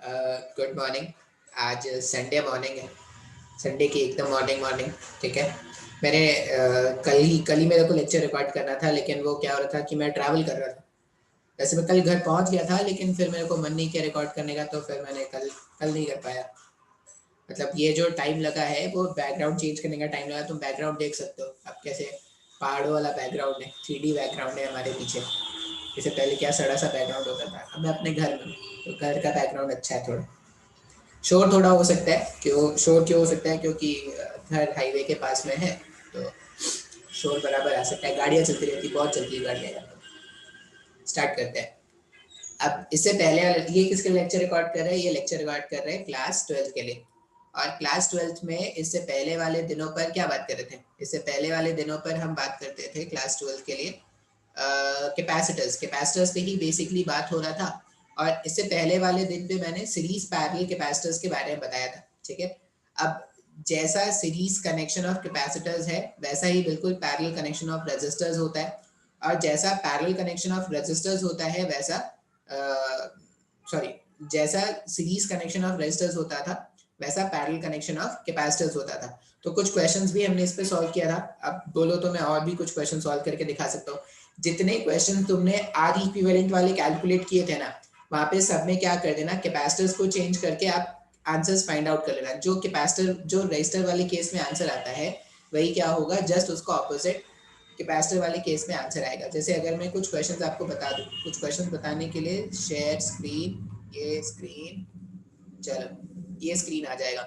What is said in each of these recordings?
Good morning. आज Sunday morning है, Sunday की एकदम मॉर्निंग मॉर्निंग। ठीक है। मैंने कल ही मेरे को लेक्चर रिकॉर्ड करना था, लेकिन वो क्या हो रहा था कि मैं ट्रैवल कर रहा था। वैसे मैं कल घर पहुंच गया था, लेकिन फिर मेरे को मन नहीं किया रिकॉर्ड करने का, तो फिर मैंने कल कल नहीं कर पाया। मतलब ये जो टाइम लगा है वो बैकग्राउंड चेंज करने का टाइम लगा। तुम बैकग्राउंड देख सकते हो अब कैसे पहाड़ों वाला बैकग्राउंड है, 3D बैकग्राउंड है हमारे पीछे। इससे पहले क्या सड़ा सा बैकग्राउंड होता था। अब मैं अपने घर में हूँ, तो घर का बैकग्राउंड अच्छा है। थोड़ा शोर थोड़ा हो सकता है। क्यों हो सकता है? क्योंकि घर हाईवे के पास में है, तो शोर बराबर आ सकता है। गाड़ियाँ चलती रहती, बहुत चलती है गाड़ियाँ यहाँ पर। स्टार्ट करते हैं। अब इससे पहले ये किसके लेक्चर रिकॉर्ड कर रहे हैं? ये लेक्चर रिकॉर्ड कर रहे हैं क्लास 12 के लिए। और क्लास 12 में इससे पहले वाले दिनों पर क्या बात कर रहे थे? इससे पहले वाले दिनों पर हम बात करते थे क्लास 12 के लिए कैपेसिटर्स पे ही बेसिकली बात हो रहा था। और इससे पहले वाले दिन पे मैंने सीरीज पैरेलल कैपेसिटर्स के बारे में बताया था। ठीक है। अब जैसा सीरीज कनेक्शन ऑफ कैपेसिटर्स है, वैसा ही बिल्कुल पैरेलल कनेक्शन ऑफ रेजिस्टर्स होता है। और जैसा पैरेलल कनेक्शन ऑफ रेजिस्टर्स होता है, वैसा सॉरी जैसा सीरीज कनेक्शन ऑफ रेजिस्टर्स होता था, वैसा पैरेलल कनेक्शन ऑफ कैपेसिटर्स होता था। तो कुछ क्वेश्चंस भी हमने इस पे सॉल्व किया था। अब बोलो तो मैं और भी कुछ क्वेश्चन सॉल्व करके दिखा सकता हूँ। जितने क्वेश्चन तुमने आर इक्विवेलेंट वाले कैलकुलेट किए थे ना, वहां पे सब में क्या कर देना, कैपेसिटर्स को चेंज करके आप आंसर्स फाइंड आउट कर लेना। जो कैपेसिटर जो रजिस्टर वाले केस में आंसर आता है, वही क्या होगा, जस्ट उसका ऑपोजिट कैपेसिटर वाले केस में आंसर आएगा। जैसे अगर मैं कुछ क्वेश्चंस आपको बता दूं, कुछ क्वेश्चंस बताने के लिए शेयर स्क्रीन, ये स्क्रीन, चलो ये स्क्रीन आ जाएगा।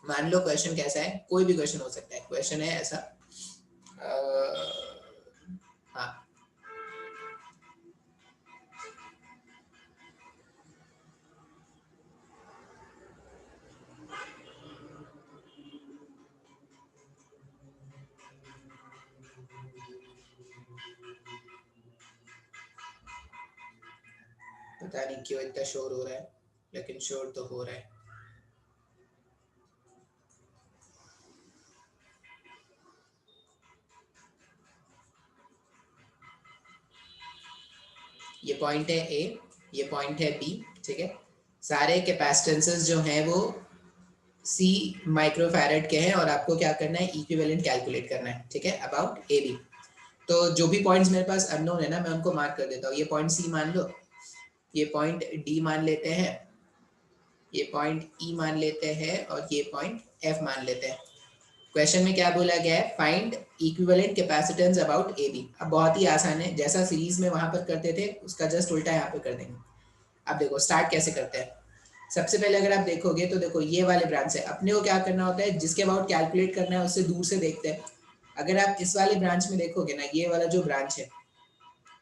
मान लो क्वेश्चन कैसा है, कोई भी क्वेश्चन हो सकता है। क्वेश्चन है ऐसा, हाँ, पता नहीं क्यों इतना शोर हो रहा है, लेकिन शोर तो हो रहा है। ये पॉइंट है ए, ये पॉइंट है बी। ठीक है। सारे कैपेसिटेंसेस जो हैं वो सी माइक्रोफैरेड के हैं, और आपको क्या करना है, इक्विवेलेंट कैलकुलेट करना है। ठीक है, अबाउट ए बी। तो जो भी पॉइंट्स मेरे पास अननोन है ना, मैं उनको मार्क कर देता हूँ। ये पॉइंट सी मान लो, ये पॉइंट डी मान लेते हैं, ये पॉइंट ई मान लेते हैं, और ये पॉइंट एफ मान लेते हैं। क्वेश्चन में क्या बोला गया है, find equivalent capacitance about A B. अब बहुत ही आसान है, जैसा सीरीज में वहां पर करते थे उसका जस्ट उल्टा यहाँ पे कर देंगे। अब देखो स्टार्ट कैसे करते हैं। सबसे पहले अगर आप देखोगे तो देखो ये वाले ब्रांच है, अपने को क्या करना होता है, जिसके अबाउट कैलकुलेट करना है उससे दूर से देखते हैं। अगर आप इस वाले ब्रांच में देखोगे ना, ये वाला जो ब्रांच है,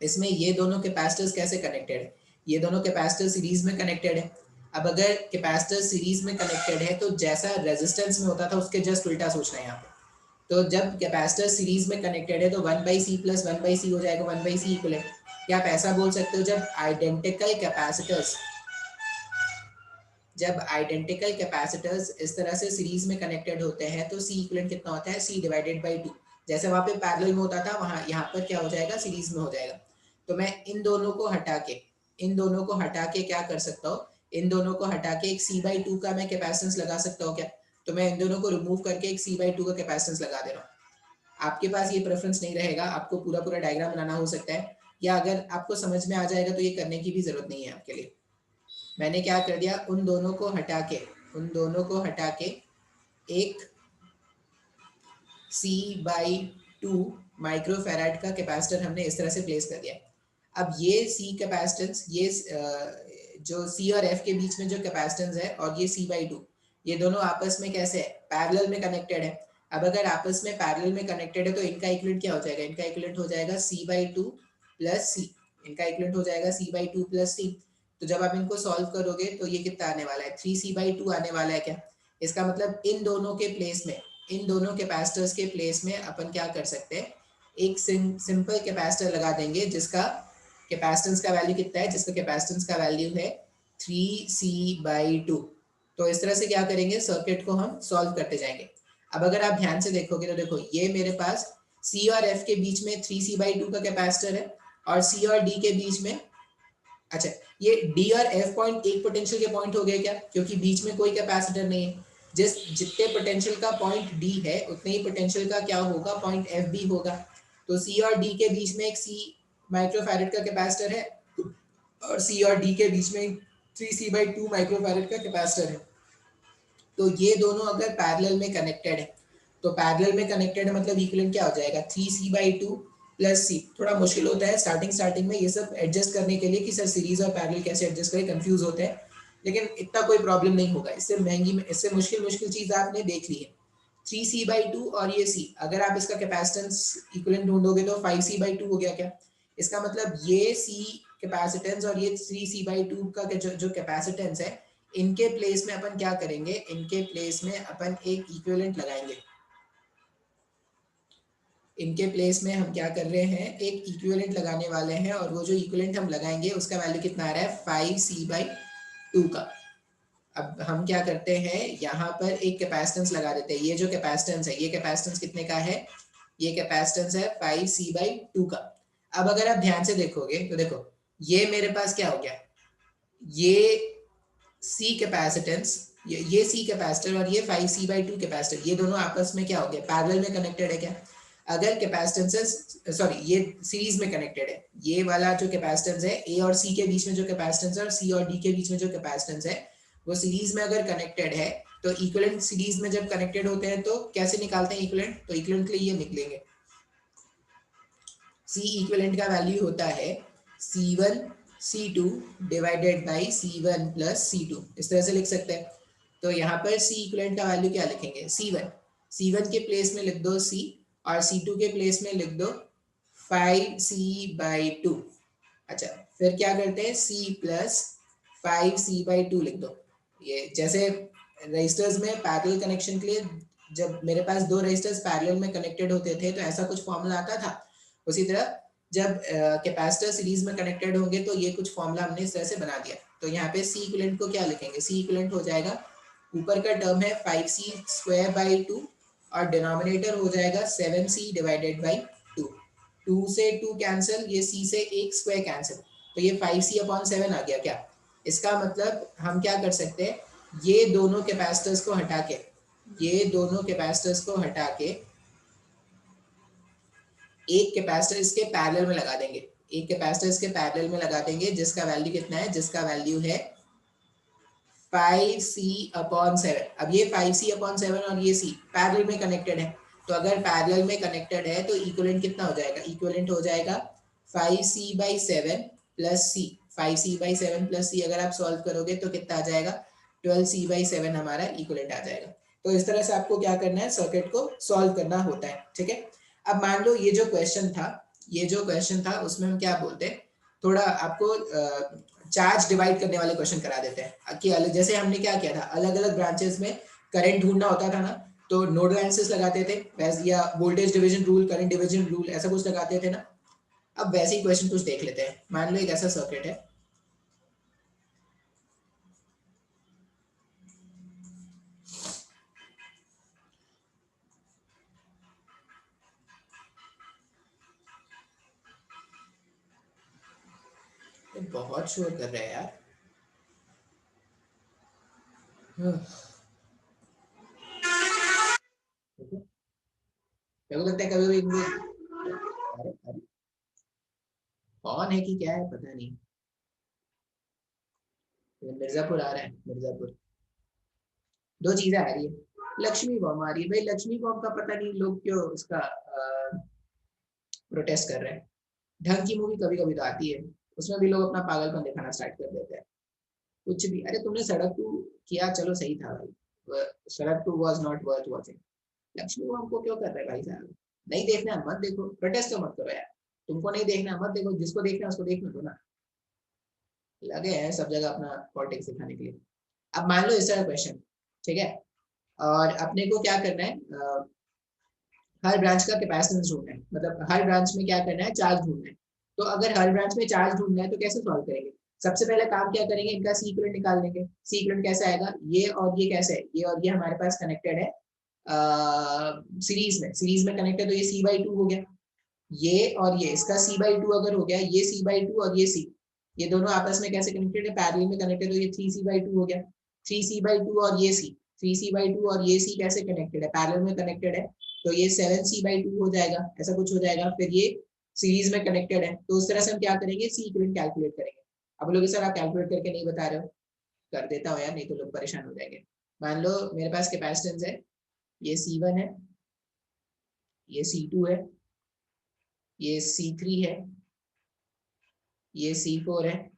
इसमें ये दोनों कैपेसिटर्स कैसे कनेक्टेड है, ये दोनों कैपेसिटर सीरीज में कनेक्टेड है। अब अगर कैपेसिटर सीरीज में कनेक्टेड है, तो जैसा रेजिस्टेंस में होता था उसके जस्ट उल्टा सोचना है यहाँ पे। तो जब कैपेसिटर सीरीज में कनेक्टेड है, तो 1/c प्लस 1/c हो जाएगा 1/c इक्वलेंट। या आप ऐसा बोल सकते हो, जब आइडेंटिकल कैपेसिटर्स इस तरह से सीरीज में कनेक्टेड होते हैं, तो सी इक्वलेंट कितना होता है, सी डिवाइडेड बाई 2। जैसे वहां पे पैरेलल में होता था, वहां यहाँ पर क्या हो जाएगा, सीरीज में हो जाएगा। तो मैं इन दोनों को हटा के क्या कर सकता हूँ, इन दोनों को हटा के एक c/2 का मैं कैपेसिटेंस लगा सकता हूँ क्या? तो मैं इन दोनों को रिमूव करके एक c/2 का कैपेसिटेंस लगा दे रहा हूँ। आपके पास ये प्रेफरेंस नहीं रहेगा, आपको पूरा पूरा डायग्राम बनाना हो सकता है, या अगर आपको समझ में आ जाएगा तो ये करने की भी जरूरत नहीं है आपके लिए। मैंने क्या कर दिया, उन दोनों को हटा के एक C/2 माइक्रोफेराड का कैपेसिटर हमने इस तरह से प्लेस कर दिया। अब ये C कैपेसिटेंस, ये जो C और F के बीच में जो कैपेसिटेंस है, और ये C/2, ये दोनों आपस में कैसे है, पैरेलल में कनेक्टेड है। अब अगर आपस में पैरेलल में कनेक्टेड है, तो इनका इक्विवेलेंट क्या हो जाएगा, इनका इक्विवेलेंट हो जाएगा C/2 प्लस C। इनका इक्विवेलेंट हो जाएगा C/2 प्लस C। तो जब आप इनको सॉल्व करोगे तो ये कितना आने वाला है, 3C/2 आने वाला है क्या? इसका मतलब इन दोनों के प्लेस में, इन दोनों कैपेसिटर्स के प्लेस में अपन क्या कर सकते हैं, एक सिंपल कैपेसिटर लगा देंगे, जिसका कैपेसिटेंस का वैल्यू कितना है, जिसका कैपेसिटेंस का वैल्यू है 3C/2। तो इस तरह से क्या करेंगे, सर्किट को हम सॉल्व करते जाएंगे। अब अगर आप ध्यान से देखोगे तो देखो, ये मेरे पास C और F के बीच में 3C/2 का कैपेसिटर है, और C और D के बीच में अच्छा, ये डी और एफ पॉइंट एक पोटेंशियल के पॉइंट हो गए क्या, क्योंकि बीच में कोई कैपेसिटर नहीं है। जितने पोटेंशियल का पॉइंट डी है उतने ही पोटेंशियल का क्या होगा, पॉइंट एफ भी होगा। तो सी और डी के बीच में एक सी माइक्रोफैरेड का कैपेसिटर है और सी और डी के बीच में 3C/2 माइक्रोफैरेड का कैपेसिटर है। तो ये दोनों अगर पैरेलल में कनेक्टेड है, तो पैरेलल में कनेक्टेड है मतलब इक्विवेलेंट क्या हो जाएगा, 3C/2 प्लस सी। थोड़ा मुश्किल होता है स्टार्टिंग में ये सब एडजस्ट करने के लिए कि सर सीरीज और पैरेलल कैसे एडजस्ट करें, कंफ्यूज होते हैं, लेकिन इतना कोई प्रॉब्लम नहीं होगा। इससे मुश्किल चीज आपने देख ली है। 3C/2 और ये सी, अगर आप इसका कैपेसिटेंस इक्विवेलेंट ढूंढोगे तो 5C/2 हो गया क्या। इसका मतलब ये सी कैपेसिटेंस और ये 3C/2 का जो कैपेसिटेंस है, इनके प्लेस में अपन क्या करेंगे, इनके प्लेस में अपन एक इक्विवेलेंट लगाएंगे। इनके प्लेस में हम क्या कर रहे हैं, एक इक्विवेलेंट लगाने वाले हैं, और वो जो इक्विवेलेंट हम लगाएंगे उसका वैल्यू कितना आ रहा है, 5C/2 का। अब हम क्या करते हैं, यहाँ पर एक कैपेसिटेंस लगा देते हैं। ये जो कैपेसिटेंस है, ये कैपेसिटेंस कितने का है, ये कैपेसिटेंस है 5C/2 का। अब अगर आप ध्यान से देखोगे तो देखो, ये मेरे पास क्या हो गया, ये सी कैपेसिटेंस, ये सी कैपेसिटर और ये 5C/2 कैपेसिटर, ये दोनों आपस में क्या हो गया, पैरेलल में कनेक्टेड है क्या। अगर कैपेसिटेंसेस, सॉरी, ये सीरीज में कनेक्टेड है। ये वाला जो कैपेसिटेंस है, ए और सी के बीच में जो कैपेसिटेंस है और सी और डी के बीच में जो कैपेसिटेंस है, वो सीरीज में अगर कनेक्टेड है, तो इक्विवेलेंट सीरीज में जब कनेक्टेड होते हैं तो कैसे निकालते हैं इक्विवेलेंट, तो इक्विवेलेंट के लिए ये निकलेंगे, सी इक्विवेलेंट का वैल्यू होता है C1C2 divided by C1 plus C2, इस तरह से लिख सकते हैं। तो यहाँ पर सी इक्विवेलेंट का वैल्यू क्या लिखेंगे, C1 के प्लेस में लिख दो C, और C2 के प्लेस में लिख दो 5C/2। अच्छा, फिर क्या करते हैं, C प्लस 5C/2 लिख दो। ये जैसे रजिस्टर्स में पैरेलल कनेक्शन के लिए, जब मेरे पास दो रजिस्टर्स पैरेलल में कनेक्टेड होते थे तो ऐसा कुछ फॉर्मूला आता था, उसी तरह जब कैपेसिटर सीरीज में कनेक्टेड होंगे तो ये कुछ फॉर्मूला हमने इस तरह से बना दिया। तो यहाँ पे सी इक्विवेलेंट को क्या लिखेंगे, सी इक्विवेलेंट हो जाएगा, ऊपर का टर्म है 5C² 2 और डिनोमिनेटर हो जाएगा 7C डिवाइडेड बाई 2। 2 से 2 कैंसिल, ये C से एक स्क्वायर कैंसिल, तो ये 5C/7 आ गया क्या। इसका मतलब हम क्या कर सकते हैं, ये दोनों कैपेसिटर्स को हटा के, ये दोनों कैपेसिटर्स को हटा के एक कैपेसिटर इसके पैरेलल में लगा देंगे, एक कैपेसिटर इसके पैरेलल में लगा देंगे, जिसका वैल्यू कितना है, जिसका वैल्यू है 5C/7। अब ये 5C/7 और ये C पैरेलल में कनेक्टेड है, तो अगर पैरेलल में कनेक्टेड है तो इक्विवेलेंट कितना हो जाएगा, इक्विवेलेंट हो जाएगा 5C/7 plus C। 5C/7 plus C अगर आप सॉल्व करोगे तो कितना आ जाएगा, 12C/7 हमारा इक्विवेलेंट आ जाएगा। तो इस तरह से आपको क्या करना है, सर्किट को सॉल्व करना होता है, ठीक है। अब मान लो ये जो क्वेश्चन था, ये जो क्वेश्चन था उसमें हम क्या बोलते हैं, थोड़ा आपको चार्ज डिवाइड करने वाले क्वेश्चन करा देते हैं कि जैसे हमने क्या किया था, अलग अलग ब्रांचेस में करंट ढूंढना होता था ना, तो नोडल एनालिसिस लगाते थे वैसे, या voltage division rule, current division rule, ऐसा कुछ लगाते थे ना। अब वैसे ही क्वेश्चन कुछ देख लेते हैं। मान लो एक ऐसा सर्किट है, बहुत शोर कर रहे हैं यार। मेरे को लगता है कभी कभी, अरे अरे कौन है कि क्या है पता नहीं। मिर्जापुर आ रहा है, मिर्जापुर। दो चीजें आ रही है, लक्ष्मी बॉम्ब आ रही है भाई, लक्ष्मी बॉम्ब का पता नहीं लोग क्यों उसका प्रोटेस्ट कर रहे हैं। ढंग की मूवी कभी कभी तो आती है, उसमें भी लोग अपना पागलपन दिखाना स्टार्ट कर देते हैं, कुछ भी। अरे तुमने सड़क टू किया, चलो सही था भाई, Sadak two was not worth watching. Laxmi bomb को क्यों कर रहे हैं भाई साहब, नहीं देखना मत देखो, प्रोटेस्ट तो मत करो यार। तुमको नहीं देखना मत देखो, जिसको देखना उसको देखने दो ना, लगे हैं सब जगह अपना पॉलिटिक्स दिखाने के लिए। अब मान लो इस तरह क्वेश्चन, ठीक है, और अपने को क्या करना है, हर ब्रांच का कैपेसिटेंस ढूंढना है, मतलब हर ब्रांच में क्या करना है, चार्ज ढूंढना है। तो अगर हर ब्रांच में चार्ज ढूंढना है तो कैसे सॉल्व करेंगे, सबसे पहले काम क्या करेंगे, इनका सी इक्विवेलेंट निकाल लेंगे। सी इक्विवेलेंट कैसे आएगा, ये और ये कैसे है, ये और ये हमारे पास कनेक्टेड है सीरीज में कनेक्टेड, तो ये C/2 हो गया, ये और ये इसका C/2 अगर हो गया, ये C/2 और ये C, ये दोनों आपस में कैसे कनेक्टेड है, पैरेलल में कनेक्टेड, तो ये 3c/2 हो गया। 3c/2 और ये c, 3c/2 और ये c कैसे कनेक्टेड है, पैरेलल में कनेक्टेड है, तो ये 7c/2 हो जाएगा, ऐसा कुछ हो जाएगा। फिर ये सीरीज में कनेक्टेड है, तो उस तरह से हम क्या करेंगे, सी इक्विवेलेंट कैलकुलेट करेंगे। अब लोग सर आप कैलकुलेट करके नहीं बता रहे हो, कर देता हूँ यार, नहीं तो लोग परेशान हो जाएंगे। मान लो मेरे पास कैपेसिटेंस है, ये C1 है, ये C2 है, ये C3 है, ये C4 है,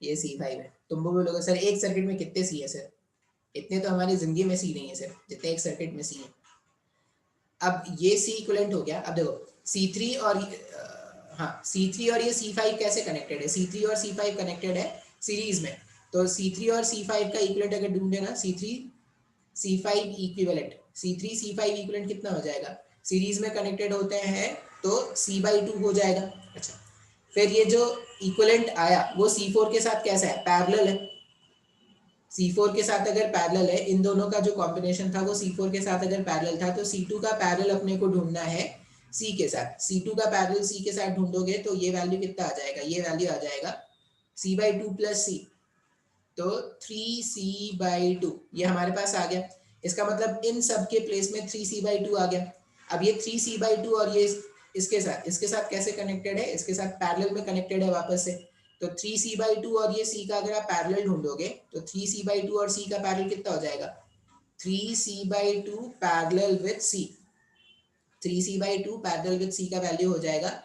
ये C5 है। तुम बोलोगे सर एक सर्किट में कितने सी है सर, इतने तो हमारी जिंदगी में सी नहीं है सर जितने एक सर्किट में सी है। अब ये सी इक्विवेलेंट हो गया। अब देखो C3 और हाँ C3 और ये C5 कैसे कनेक्टेड है, C3 और C5 कनेक्टेड है सीरीज में, तो C3 और C5 का इक्विवेलेंट अगर ढूंढे ना, C3 C5 equivalent, C3 C5 equivalent कितना हो जाएगा, सीरीज में कनेक्टेड होते हैं तो C/2 हो जाएगा। अच्छा, फिर ये जो इक्विवेलेंट आया वो C4 के साथ कैसा है, पैरेलल है। C4 के साथ अगर पैरेलल है, इन दोनों का जो कॉम्बिनेशन था वो C4 के साथ अगर पैरेलल था, तो C2 का पैरेलल अपने को ढूंढना है C के साथ। C2 का पैरेलल C के साथ ढूंढोगे तो ये वैल्यू कितना आ जाएगा, ये वैल्यू आ जाएगा C/2 प्लस C, तो 3c/2 ये हमारे पास आ गया। इसका मतलब इन सब के प्लेस में 3c/2 आ गया। अब ये 3c/2 और ये इसके साथ कैसे कनेक्टेड है, इसके साथ पैरेलल में कनेक्टेड है वापस से, तो 3c/2 और ये c का अगर आप पैरेलल ढूंढोगे तो 3c/2 और c का पैरेलल कितना हो जाएगा, 3c/2 parallel with c, 3c/2 parallel with c का वैल्यू हो जाएगा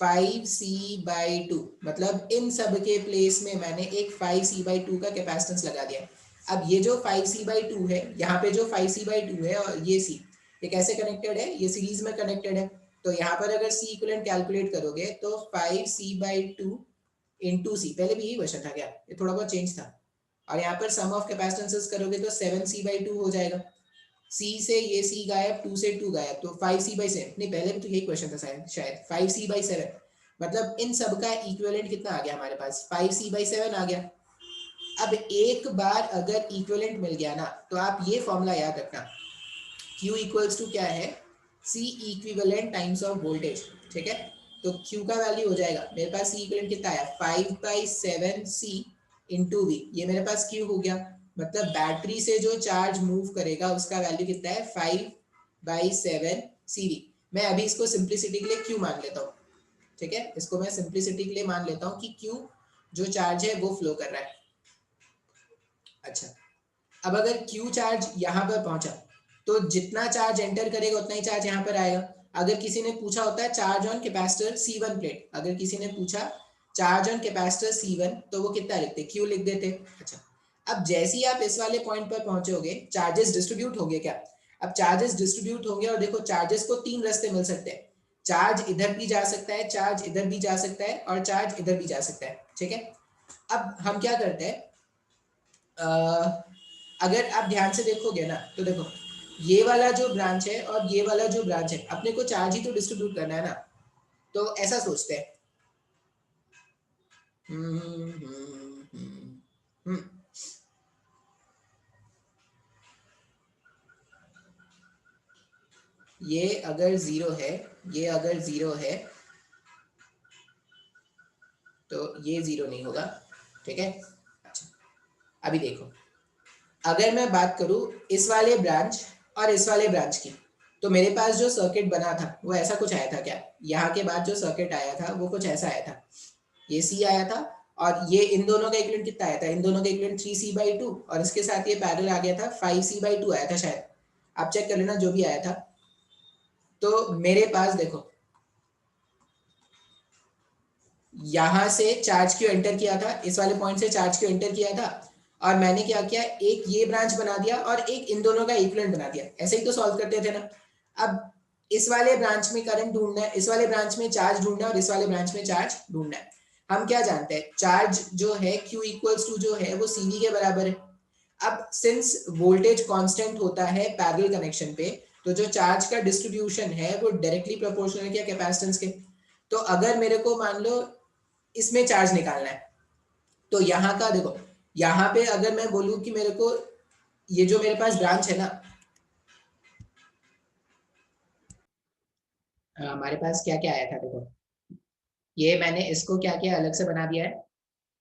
5c/2। मतलब इन सब के प्लेस में मैंने एक 5c/2 का कैपेसिटेंस लगा दिया। अब ये जो 5c/2 है, यहाँ पे जो 5c/2 है और ये c, ये कैसे कनेक्टेड है, ये सीरीज में कनेक्टेड है, तो यहाँ पर अगर c इक्विवेलेंट कैलकुलेट करोगे तो 5c/2 इंटू सी, पहले भी यही क्वेश्चन था क्या, ये थोड़ा बहुत चेंज था, और यहाँ पर सम ऑफ कैपेसिटेंसेस करोगे तो 7c/2 हो जाएगा। C से ये C गायब, 2 से 2 गायब, तो 5c/7, नहीं पहले भी तो यही क्वेश्चन था शायद 5c/7। मतलब इन सब का इक्विवेलेंट कितना आ गया हमारे पास, 5c/7 आ गया। अब एक बार अगर इक्विवेलेंट मिल गया ना, तो आप ये फॉर्मूला याद रखना, Q इक्वल्स टू क्या है, C equivalent times of voltage, ठीक है। तो Q का वैल्यू हो जाएगा, मेरे पास C इक्विवेलेंट कितना आया, 5/7c इंटू V, ये मेरे पास Q हो गया। मतलब बैटरी से जो चार्ज मूव करेगा उसका वैल्यू कितना है, 5/7cV। मैं अभी इसको सिंप्लिसिटी के लिए Q मान लेता हूँ, ठीक है, इसको मैं सिंप्लिसिटी के लिए मान लेता हूँ कि Q जो चार्ज है वो फ्लो कर रहा है। अच्छा, अब अगर Q चार्ज यहाँ पर पहुंचा तो जितना चार्ज एंटर करेगा उतना ही चार्ज यहाँ पर आएगा। अगर किसी ने पूछा होता है charge on capacitor C1 plate, अगर किसी ने पूछा चार्ज ऑन कैपेसिटर C1 तो वो कितना लिखते, Q लिख देते। अच्छा, अब जैसे ही आप इस वाले पॉइंट पर पहुंचोगे, चार्जेस डिस्ट्रीब्यूट होंगे क्या, अब चार्जेस डिस्ट्रीब्यूट होंगे, और देखो चार्जेस को 3 रास्ते मिल सकते हैं, चार्ज इधर भी जा सकता है, चार्ज इधर भी जा सकता है, और चार्ज इधर भी जा सकता है, ठीक है। अब हम क्या करते हैं, अगर आप ध्यान से देखोगे ना, तो देखो ये वाला जो ब्रांच है और ये वाला जो ब्रांच है, अपने को चार्ज ही तो डिस्ट्रीब्यूट करना है ना, तो ऐसा सोचते हैं। ये अगर जीरो है, ये अगर जीरो है तो ये जीरो नहीं होगा, ठीक है। अच्छा, अभी देखो, अगर मैं बात करूं इस वाले ब्रांच और इस वाले ब्रांच की, तो मेरे पास जो सर्किट बना था वो ऐसा कुछ आया था क्या, यहाँ के बाद जो सर्किट आया था वो कुछ ऐसा आया था, ये C आया था, और ये इन दोनों का इक्विवेलेंट कितना आया था, इन दोनों का इक्विवेलेंट 3c/2, और इसके साथ ये पैरेलल आ गया था 5c/2 आया था शायद, आप चेक कर लेना जो भी आया था। तो मेरे पास देखो यहां से चार्ज क्यू एंटर किया था, इस वाले पॉइंट से चार्ज क्यू एंटर किया था, और मैंने क्या किया, एक ये ब्रांच बना दिया और एक इन दोनों का इक्विवेलेंट बना दिया, ऐसे ही तो सॉल्व करते थे ना। अब इस वाले ब्रांच में करंट ढूंढना है, इस वाले ब्रांच में चार्ज ढूंढना है, और इस वाले ब्रांच में चार्ज ढूंढना है। हम क्या जानते हैं, चार्ज जो है Q इक्वल्स टू जो है वो CV के बराबर है। अब सिंस वोल्टेज कांस्टेंट होता है पैरेलल कनेक्शन पे, तो जो चार्ज का डिस्ट्रीब्यूशन है वो डायरेक्टली प्रोपोर्शनल है क्या कैपेसिटेंस के। तो अगर मेरे को मान लो इसमें चार्ज निकालना है, तो यहाँ का देखो, यहाँ पे अगर मैं बोलूँ कि मेरे को ये जो मेरे पास ब्रांच है ना, हमारे पास क्या क्या आया था देखो, ये मैंने इसको क्या किया, अलग से बना दिया है।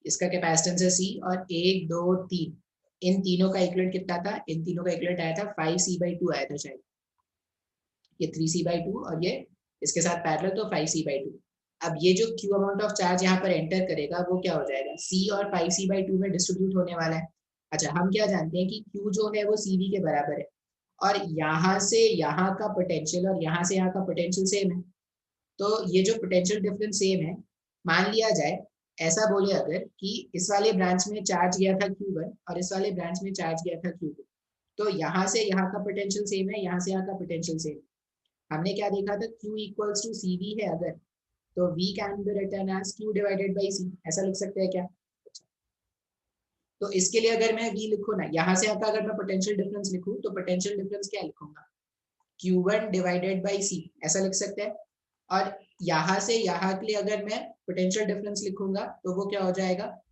इसका कैपेसिटेंस है सी, और 1 2 3 इन तीनों का इक्विवेलेंट कितना था, इन तीनों का इक्विवेलेंट आया था 5c/2 आया था शायद, ये 3c/2 और ये इसके साथ पैरेलल, तो 5c/2। अब ये जो q अमाउंट ऑफ चार्ज यहाँ पर एंटर करेगा वो क्या हो जाएगा, c और 5c/2 में डिस्ट्रीब्यूट होने वाला है। अच्छा, हम क्या जानते हैं कि q जो है वो cv के बराबर है, और यहाँ से यहाँ का पोटेंशियल और यहाँ से यहाँ का पोटेंशियल सेम है। तो ये जो पोटेंशियल डिफरेंस सेम है, मान लिया जाए, ऐसा बोले अगर कि इस वाले ब्रांच में चार्ज गया था Q1 और इस वाले ब्रांच में चार्ज गया था Q2, तो यहाँ से यहाँ का पोटेंशियल सेम है, यहाँ से यहाँ का पोटेंशियल सेम है। हमने क्या देखा था, Q इक्वल्स टू CV है अगर, तो V can be written as Q divided by C, ऐसा लिख सकते हैं क्या? तो इसके लिए अगर मैं V लिखूँ ना, यहाँ से यहाँ का अगर मैं पोटेंशियल डिफरेंस लिखूँ तो पोटेंशियल डिफरेंस क्या लिखूंगा, Q1 डिवाइडेड बाई C, ऐसा लिख सकते हैं। और यहाँ से यहाँ के लिए अगर मैं पोटेंशियल डिफरेंस लिखूंगा तो वो क्या हो जाएगा,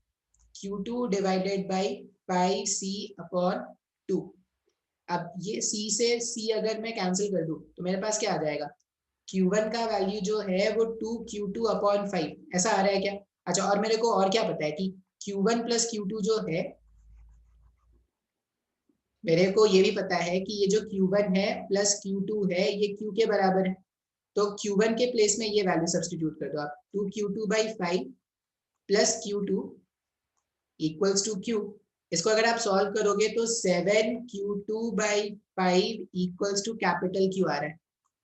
Q2 डिवाइडेड बाई 5C/2। अब ये C से C अगर मैं कैंसिल कर दूं तो मेरे पास क्या आ जाएगा, Q1 का वैल्यू जो है वो 2Q2/5 ऐसा आ रहा है क्या? अच्छा, और मेरे को और क्या पता है कि Q1 प्लस Q2 जो है, मेरे को ये भी पता है कि ये जो Q1 है प्लस Q2 है ये Q के बराबर है। तो Q1 के प्लेस में ये वैल्यू सब्सटीट्यूट कर दो आप, 2Q2/5 plus Q2 equals to Q। इसको अगर आप सॉल्व करोगे तो 7Q2/5 equals to capital Q आ रहा है।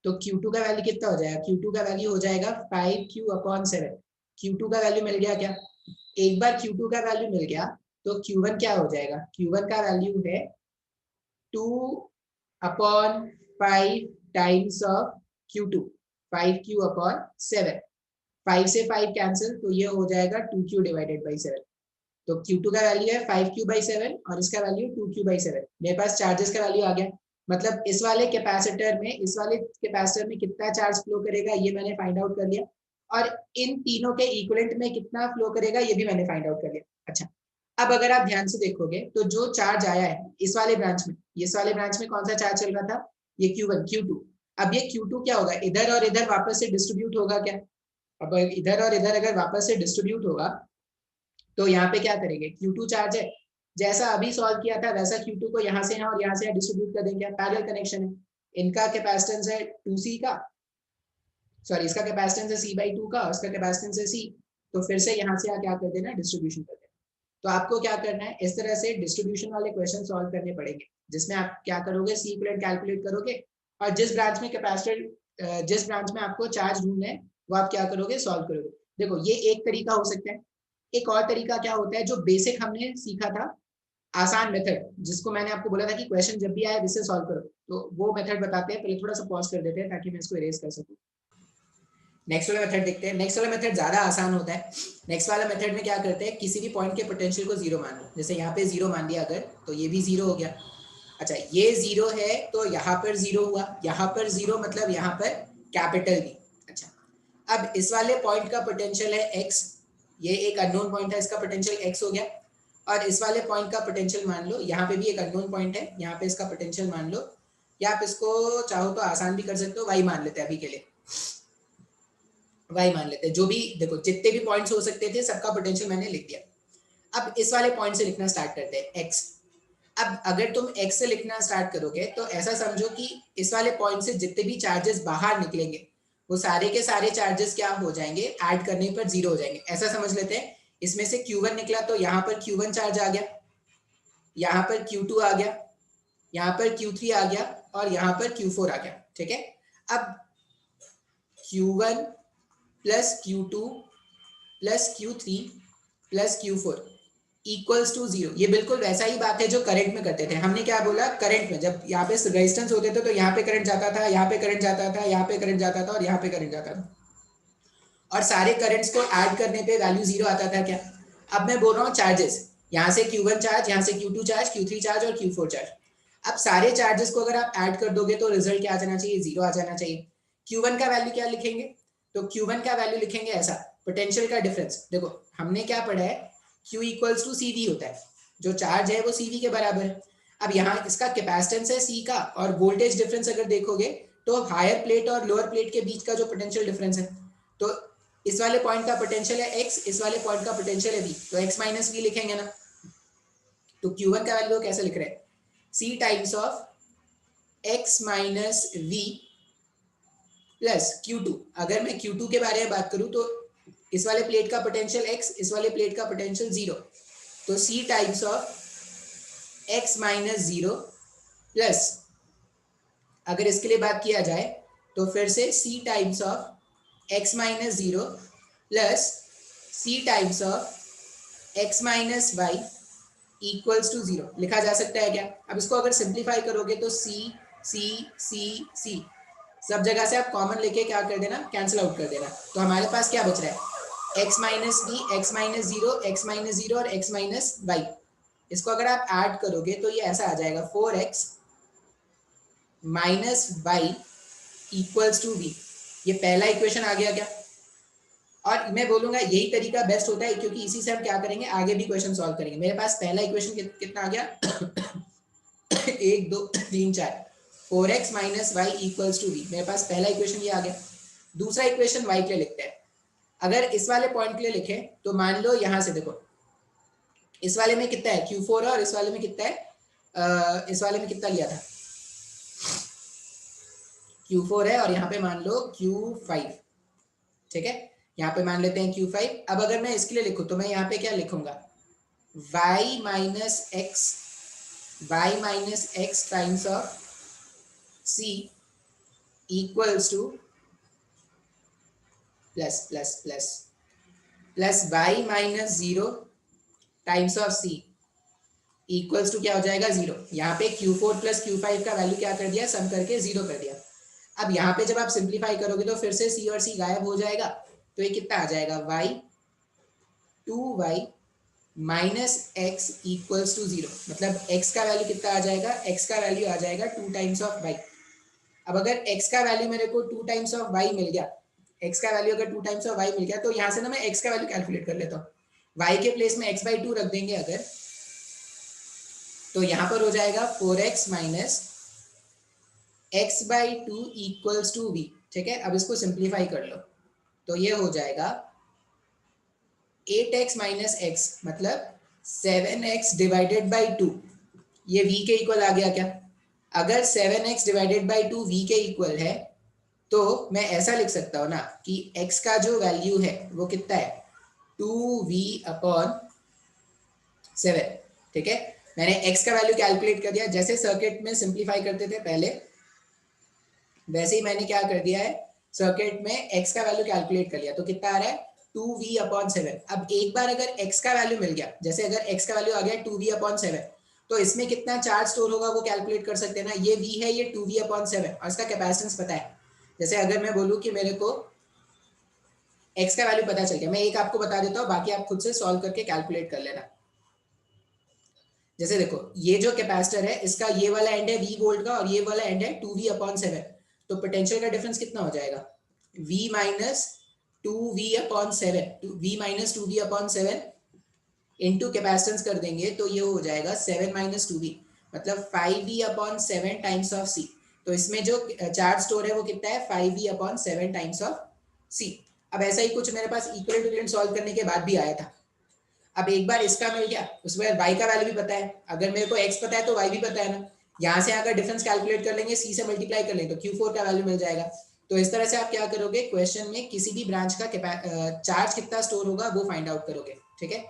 तो Q2 का वैल्यू कितना हो जाएगा, Q2 का वैल्यू हो जाएगा 5Q/7। Q2 का वैल्यू मिल गया क्या? एक बार Q2 का वैल्यू मिल गया तो Q1 क्या हो जाएगा, Q1 का वैल्यू है 2/5 टाइम्स ऑफ Q2, 5Q/7। 5 से 5 कैंसिल, तो ये हो जाएगा 2Q डिवाइडेड बाई 7। तो Q2 का वैल्यू है 5Q/7 और इसका वैल्यू 2Q/7। मेरे पास चार्जेस का वैल्यू आ गया, मतलब इस वाले कैपेसिटर में कितना चार्ज फ्लो करेगा ये मैंने फाइंड आउट कर लिया, और इन तीनों के इक्विवेलेंट में कितना फ्लो करेगा ये भी मैंने फाइंड आउट कर लिया। अच्छा, अब अगर आप ध्यान से देखोगे तो जो चार्ज आया है इस वाले ब्रांच में, इस वाले ब्रांच में कौन सा चार्ज चल रहा था, ये Q1 Q2। अब ये Q2 क्या होगा, इधर और इधर वापस से डिस्ट्रीब्यूट होगा क्या? अब इधर और इधर अगर वापस से डिस्ट्रीब्यूट होगा तो यहाँ पे क्या करेंगे, Q2 चार्ज है, जैसा अभी सॉल्व किया था वैसा Q2 को यहाँ से यहाँ और यहाँ से डिस्ट्रीब्यूट कर देंगे, पैरेलल कनेक्शन है। इनका कैपेसिटेंस है 2C का, सॉरी इसका कैपेसिटेंस है C/2 का, उसका कैपेसिटेंस है C, तो फिर से यहाँ से क्या कर देना, डिस्ट्रीब्यूशन कर देना। तो आपको क्या करना है, इस तरह से डिस्ट्रीब्यूशन वाले क्वेश्चन सॉल्व करने पड़ेंगे, जिसमें आप क्या करोगे, C इक्विवेलेंट कैलकुलेट करोगे, और जिस ब्रांच में कैपेसिटर, जिस ब्रांच में आपको चार्ज ढूंढना है वो आप क्या करोगे, सॉल्व करोगे। देखो ये एक तरीका हो सकता है। एक और तरीका क्या होता है, जो बेसिक हमने सीखा था, आसान मेथड, जिसको मैंने आपको बोला था कि क्वेश्चन जब भी आए इससे सॉल्व करो, तो वो मेथड बताते हैं। पहले थोड़ा सा पॉज कर देते हैं ताकि मैं इसको इरेज कर सकूं। नेक्स्ट वाला मेथड देखते हैं। नेक्स्ट वाला मेथड ज्यादा आसान होता है। नेक्स्ट वाला मेथड में क्या करते हैं, किसी भी पॉइंट के पोटेंशियल को जीरो मान लो, जैसे यहाँ पे जीरो मान लिया अगर, तो ये भी जीरो हो गया। अच्छा, ये जीरो है तो यहाँ पर जीरो हुआ, यहाँ पर जीरो मतलब यहाँ पर कैपिटल V। अच्छा, अब इस वाले पॉइंट का पोटेंशियल है x, ये एक अननोन पॉइंट है, इसका पोटेंशियल x हो गया। और इस वाले पॉइंट का पोटेंशियल मान लो, यहाँ पे भी एक अननोन पॉइंट है, यहाँ पे इसका पोटेंशियल मान लो, या आप इसको चाहो तो आसान भी कर सकते हो, y मान लेते हैं अभी के लिए, y मान लेते हैं। जो भी देखो जितने भी पॉइंट्स हो सकते थे सबका पोटेंशियल मैंने लिख दिया। अब इस वाले पॉइंट से लिखना स्टार्ट करते हैं x। अब अगर तुम x से लिखना स्टार्ट करोगे तो ऐसा समझो कि इस वाले पॉइंट से जितने भी चार्जेस बाहर निकलेंगे वो सारे के सारे चार्जेस क्या हो जाएंगे, ऐड करने पर जीरो हो जाएंगे। ऐसा समझ लेते हैं, इसमें से Q1 निकला तो यहाँ पर Q1 चार्ज आ गया, यहाँ पर Q2 आ गया, यहाँ पर Q3 आ गया, और यहाँ पर Q4 आ गया। ठीक है, अब Q1 plus Q2 plus Q3 plus Q4 equals to zero. ये बिल्कुल वैसा ही बात है जो करंट में करते थे। हमने क्या बोला, करंट में जब यहाँ पे रेजिस्टेंस होते थे तो यहाँ पे करंट जाता था, यहाँ पे करंट जाता था, यहाँ पे करंट जाता था, और यहाँ पे करंट जाता था, और सारे करंट्स को ऐड करने पे वैल्यू जीरो आता था क्या? अब मैं बोल रहा हूँ चार्जेस, यहाँ से Q1 चार्ज, यहाँ से Q2 चार्ज, Q3 चार्ज और Q4 चार्ज। अब सारे चार्जेस को अगर आप ऐड कर दोगे तो रिजल्ट क्या आ जाना चाहिए, जीरो आ जाना चाहिए। Q1 का वैल्यू क्या लिखेंगे, तो Q1 का वैल्यू लिखेंगे ऐसा, पोटेंशियल का डिफरेंस। देखो हमने क्या पढ़ा है, Q इक्वल्स टू CV होता है, जो चार्ज है वो CV के बराबर है। अब यहाँ इसका कैपेसिटेंस है C का, और वोल्टेज डिफरेंस अगर देखोगे तो हायर प्लेट और लोअर प्लेट के बीच का जो पोटेंशियल डिफरेंस है, तो इस वाले पॉइंट का पोटेंशियल है x, इस वाले पॉइंट का पोटेंशियल है v, तो x माइनस वी लिखेंगे ना। तो Q1 का वैल्यू कैसे लिख रहे हैं, c times of x minus V plus Q2। अगर मैं Q2 के बारे में बात करूं तो इस वाले प्लेट का पोटेंशियल x, इस वाले प्लेट का पोटेंशियल 0, तो c times of x minus 0 plus, अगर इसके लिए बात किया जाए तो फिर से c times of x minus 0 plus c times of x minus Y equals to 0 लिखा जा सकता है क्या। अब इसको अगर सिंप्लीफाई करोगे तो c c c c सब जगह से आप कॉमन लेके क्या कर देना, कैंसिल आउट कर देना। तो हमारे पास क्या बच रहा है, x minus V, x minus zero, x minus zero और x माइनस वाई। इसको अगर आप ऐड करोगे तो ये ऐसा आ जाएगा 4x minus Y equals to V. ये पहला इक्वेशन आ गया क्या। और मैं बोलूंगा यही तरीका बेस्ट होता है, क्योंकि इसी से हम क्या करेंगे, आगे भी क्वेश्चन सॉल्व करेंगे। मेरे पास पहला इक्वेशन कितना आ गया 1 2 3 4, 4x minus Y equals to V. मेरे पास पहला इक्वेशन ये आ गया। दूसरा इक्वेशन y के लिए लिखते हैं। अगर इस वाले पॉइंट के लिए लिखें तो मान लो यहां से देखो, इस वाले में कितना है Q4 है, और इस वाले में कितना है, इस वाले में कितना लिया था Q4 है, और यहाँ पे मान लो Q5, ठीक है। यहाँ पे मान लेते हैं Q5। अब अगर मैं इसके लिए लिखूं तो मैं यहाँ पे क्या लिखूंगा, y minus x times of c equals to plus plus plus plus y minus 0 times of c equals to क्या हो जाएगा 0। यहाँ पे Q4 प्लस Q5 का वैल्यू क्या कर दिया, सम करके 0 कर दिया। अब यहाँ पे जब आप सिंप्लीफाई करोगे तो फिर से c और c गायब हो जाएगा, तो ये कितना आ जाएगा, y 2y minus x equals to 0। मतलब x का वैल्यू कितना आ जाएगा, x का वैल्यू आ जाएगा 2 टाइम्स ऑफ y। अब अगर x का वैल्यू मेरे को 2 टाइम्स ऑफ y मिल गया, x का वैल्यू अगर 2 टाइम्स ऑफ y मिल गया, तो यहाँ से ना मैं x का वैल्यू कैलकुलेट कर लेता हूँ। y के प्लेस में x बाई 2 रख देंगे अगर, तो यहाँ पर हो जाएगा 4x minus x by 2 equals to V, ठीक है। अब इसको सिंप्लीफाई कर लो तो ये हो जाएगा 8x माइनस एक्स, मतलब 7x डिवाइडेड बाई 2। ये v के इक्वल आ गया क्या। अगर 7x डिवाइडेड बाई 2 v के इक्वल है तो मैं ऐसा लिख सकता हूँ ना कि x का जो वैल्यू है वो कितना है, 2v अपॉन 7, ठीक है। मैंने x का वैल्यू कैलकुलेट कर दिया, जैसे सर्किट में सिंप्लीफाई करते थे पहले वैसे ही मैंने क्या कर दिया है, सर्किट में x का वैल्यू कैलकुलेट कर लिया। तो कितना आ रहा है 2v अपॉन 7। अब एक बार अगर x का वैल्यू मिल गया, जैसे अगर x का वैल्यू आ गया 2v अपॉन 7, तो इसमें कितना चार्ज स्टोर होगा वो कैलकुलेट कर सकते हैं ना। ये v है, ये 2v अपॉन 7, और इसका कैपेसिटेंस पता है। जैसे अगर मैं बोलूँ कि मेरे को x का वैल्यू पता चल गया, मैं एक आपको बता देता हूँ, बाकी आप खुद से सॉल्व करके कैलकुलेट कर लेना। जैसे देखो ये जो कैपेसिटर है इसका ये वाला एंड है v वोल्ट का, और ये वाला एंड है 2v अपॉन 7। तो पोटेंशियल का डिफरेंस कितना हो जाएगा, v minus 2v upon 7, v minus 2v upon 7 into capacitance कर देंगे तो ये हो जाएगा 7 माइनस 2v, मतलब 5v upon 7 times of c। तो इसमें जो चार्ज स्टोर है वो कितना है, 5v upon 7 times of c। अब ऐसा ही कुछ मेरे पास इक्विवेलेंट सॉल्व करने के बाद भी आया था। अब एक बार इसका मिल गया, उसके बाद y का वैल्यू भी पता है। अगर मेरे को x पता है तो y भी पता है ना। यहाँ से अगर डिफरेंस कैलकुलेट कर लेंगे, c से मल्टीप्लाई कर लेंगे तो Q4 का वैल्यू मिल जाएगा। तो इस तरह से आप क्या करोगे, क्वेश्चन में किसी भी ब्रांच का चार्ज कितना स्टोर होगा वो फाइंड आउट करोगे, ठीक है।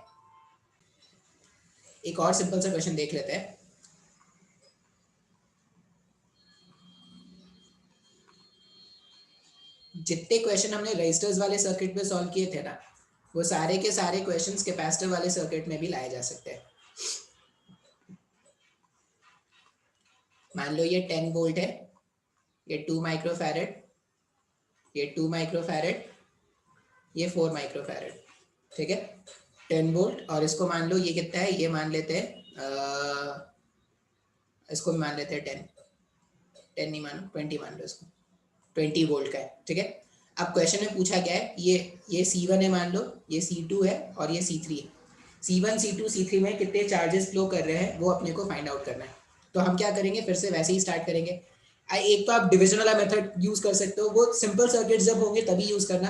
एक और सिंपल सा क्वेश्चन देख लेते हैं। जितने क्वेश्चन हमने रजिस्टर्स वाले सर्किट में सॉल्व किए थे ना, वो सारे के सारे क्वेश्चंस कैपेसिटर वाले सर्किट में भी लाए जा सकते हैं। मान लो ये 10 वोल्ट है, ये 2 माइक्रोफैरेड, ये 2 माइक्रोफैरेड, ये 4 माइक्रोफैरेड, ठीक है। 10 वोल्ट, और इसको मान लो ये कितना है, ये मान लेते हैं इसको भी मान लेते हैं 10 नहीं मानो 20 मान लो इसको, 20 वोल्ट का है, ठीक है। अब क्वेश्चन में पूछा गया है ये C1 है मान लो, ये C2 है और ये C3 है। C1 C2 C3 में कितने चार्जेस फ्लो कर रहे हैं वो अपने को फाइंड आउट करना है। तो हम क्या करेंगे, फिर से वैसे ही स्टार्ट करेंगे। एक तो आप डिविजन वाला मेथड यूज कर सकते हो, वो सिंपल सर्किट जब होंगे तभी यूज करना।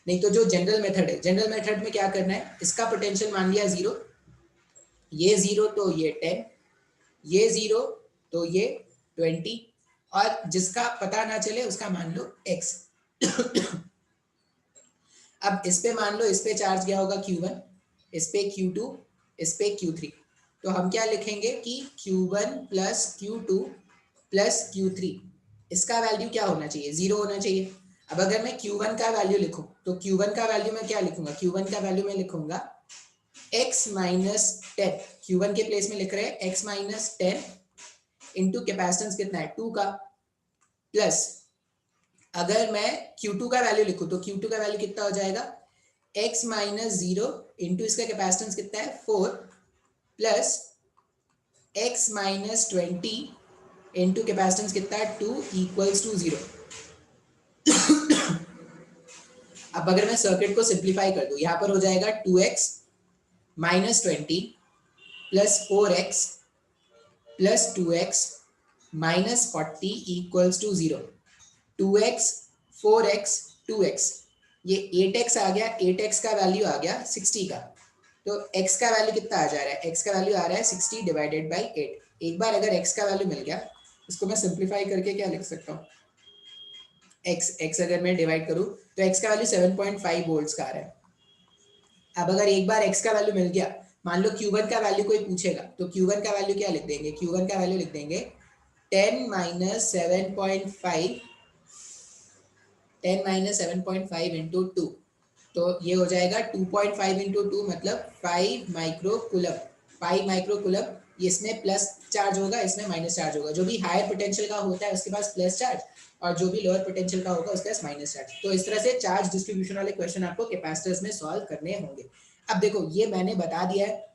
नहीं तो जो जनरल मेथड है, जनरल मेथड में क्या करना है, इसका पोटेंशियल मान लिया 0, ये 0 तो ये 10, ये 0 तो ये 20, और जिसका पता ना चले उसका मान लो x। अब इस पे मान लो, इस पे चार्ज गया होगा Q1, इस पे Q2, इस पे Q3, तो हम क्या लिखेंगे कि Q1 plus Q2 plus Q3, इसका वैल्यू क्या होना चाहिए, 0 होना चाहिए। अब अगर मैं Q1 का वैल्यू लिखूं तो Q1 का वैल्यू मैं क्या लिखूंगा, Q1 का वैल्यू मैं लिखूंगा x माइनस 10, Q1 के प्लेस में लिख रहे हैं x माइनस 10 इंटू कैपेसिटेंस कितना है 2 का, प्लस अगर मैं Q2 का वैल्यू लिखूं तो Q2 का वैल्यू कितना हो जाएगा, x माइनस 0 इंटू इसका कैपेसिटेंस कितना है 4, plus x minus 20 into capacitance कितना है 2 इक्वल्स टू 0। अब अगर मैं सर्किट को सिंप्लीफाई कर दूं, यहां पर हो जाएगा 2x minus 20 plus 4x plus 2x minus 40 equals to 0। 2x 4x 2x, ये 8x आ गया, 8x का वैल्यू आ गया 60 का, तो x का वैल्यू कितना आ जा रहा है, x का वैल्यू आ रहा है 60 डिवाइडेड बाई 8। एक बार अगर x का वैल्यू मिल गया, इसको मैं सिंप्लीफाई करके क्या लिख सकता हूँ, x अगर मैं डिवाइड करूँ तो x का वैल्यू 7.5 वोल्ट्स का आ रहा है। अब अगर एक बार x का वैल्यू मिल गया, मान लो Q1 का वैल्यू कोई पूछेगा तो Q1 का वैल्यू क्या लिख देंगे, Q1 का वैल्यू लिख देंगे 10 माइनस 7.5, 10 माइनस 7.5 इंटू 2, तो ये हो जाएगा 2.5 इंटू 2 मतलब 5 माइक्रो कूलम। 5 माइक्रो कूलम, इसमें प्लस चार्ज होगा, इसमें माइनस चार्ज होगा। जो भी हायर पोटेंशियल का होता है उसके पास प्लस चार्ज, और जो भी लोअर पोटेंशियल का होगा उसके पास माइनस चार्ज। तो इस तरह से चार्ज डिस्ट्रीब्यूशन वाले क्वेश्चन आपको कैपेसिटर्स में सॉल्व करने होंगे। अब देखो ये मैंने बता दिया है,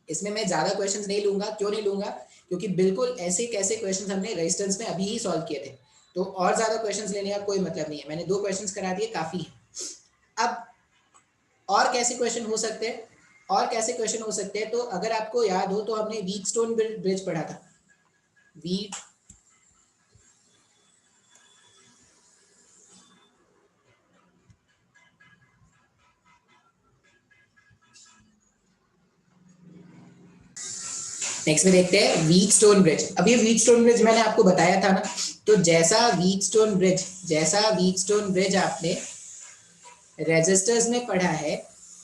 इसमें मैं ज्यादा क्वेश्चंस नहीं लूंगा। क्यों नहीं लूंगा, क्योंकि बिल्कुल ऐसे कैसे क्वेश्चंस हमने रेजिस्टेंस में अभी ही सॉल्व किए थे, तो और ज्यादा क्वेश्चंस लेने का कोई मतलब नहीं है। मैंने 2 क्वेश्चंस करा दिए, काफी है। अब और कैसे क्वेश्चन हो सकते हैं, और कैसे क्वेश्चन हो सकते हैं, तो अगर आपको याद हो तो हमने वीट स्टोन ब्रिज पढ़ा था, वीट नेक्स्ट में देखते हैं वीट स्टोन ब्रिज। अब ये वीट स्टोन ब्रिज मैंने आपको बताया था ना, तो जैसा वीट स्टोन ब्रिज आपने रेजिस्टर्स में पढ़ा है,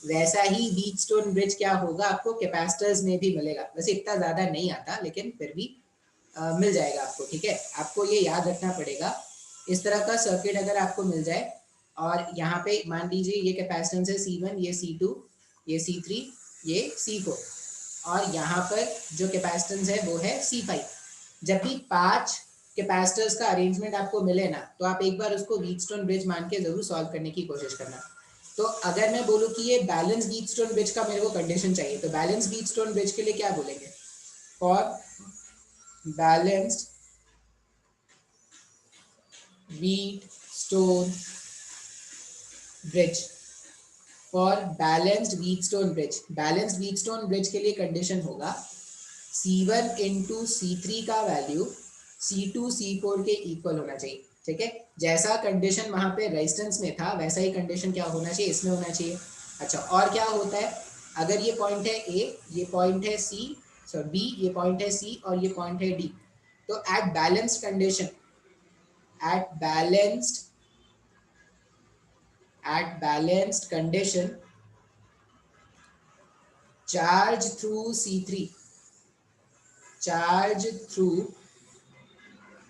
वैसा ही वीट स्टोन ब्रिज क्या होगा आपको कैपेसिटर्स में भी मिलेगा। वैसे इतना ज्यादा नहीं आता, लेकिन फिर भी मिल जाएगा आपको, ठीक है। आपको ये याद रखना पड़ेगा, इस तरह का सर्किट अगर आपको मिल जाए, और यहाँ पे मान लीजिए ये कैपेसिटेंस है C1, ये C2, ये C3, ये C4, और यहाँ पर जो कैपेसिटेंस है वो है C5। जब भी 5 कैपेसिटर्स का अरेंजमेंट आपको मिले ना, तो आप एक बार उसको व्हीटस्टोन ब्रिज मान के जरूर सॉल्व करने की कोशिश करना। तो अगर मैं बोलूँ कि ये बैलेंस व्हीटस्टोन ब्रिज का मेरे को कंडीशन चाहिए, तो बैलेंस व्हीटस्टोन ब्रिज के लिए क्या बोलेंगे, for balanced Wheatstone bridge, for balanced Wheatstone bridge, balanced Wheatstone bridge के लिए कंडीशन होगा C1 इंटू C3 का वैल्यू C2 C4 के इक्वल होना चाहिए, ठीक है। जैसा कंडीशन वहां पे रेजिस्टेंस में था, वैसा ही कंडीशन क्या होना चाहिए, इसमें होना चाहिए। अच्छा, और क्या होता है, अगर ये पॉइंट है A, ये पॉइंट है B, ये पॉइंट है C, और ये पॉइंट है D, तो at balanced condition, at balanced condition, charge through C3, charge through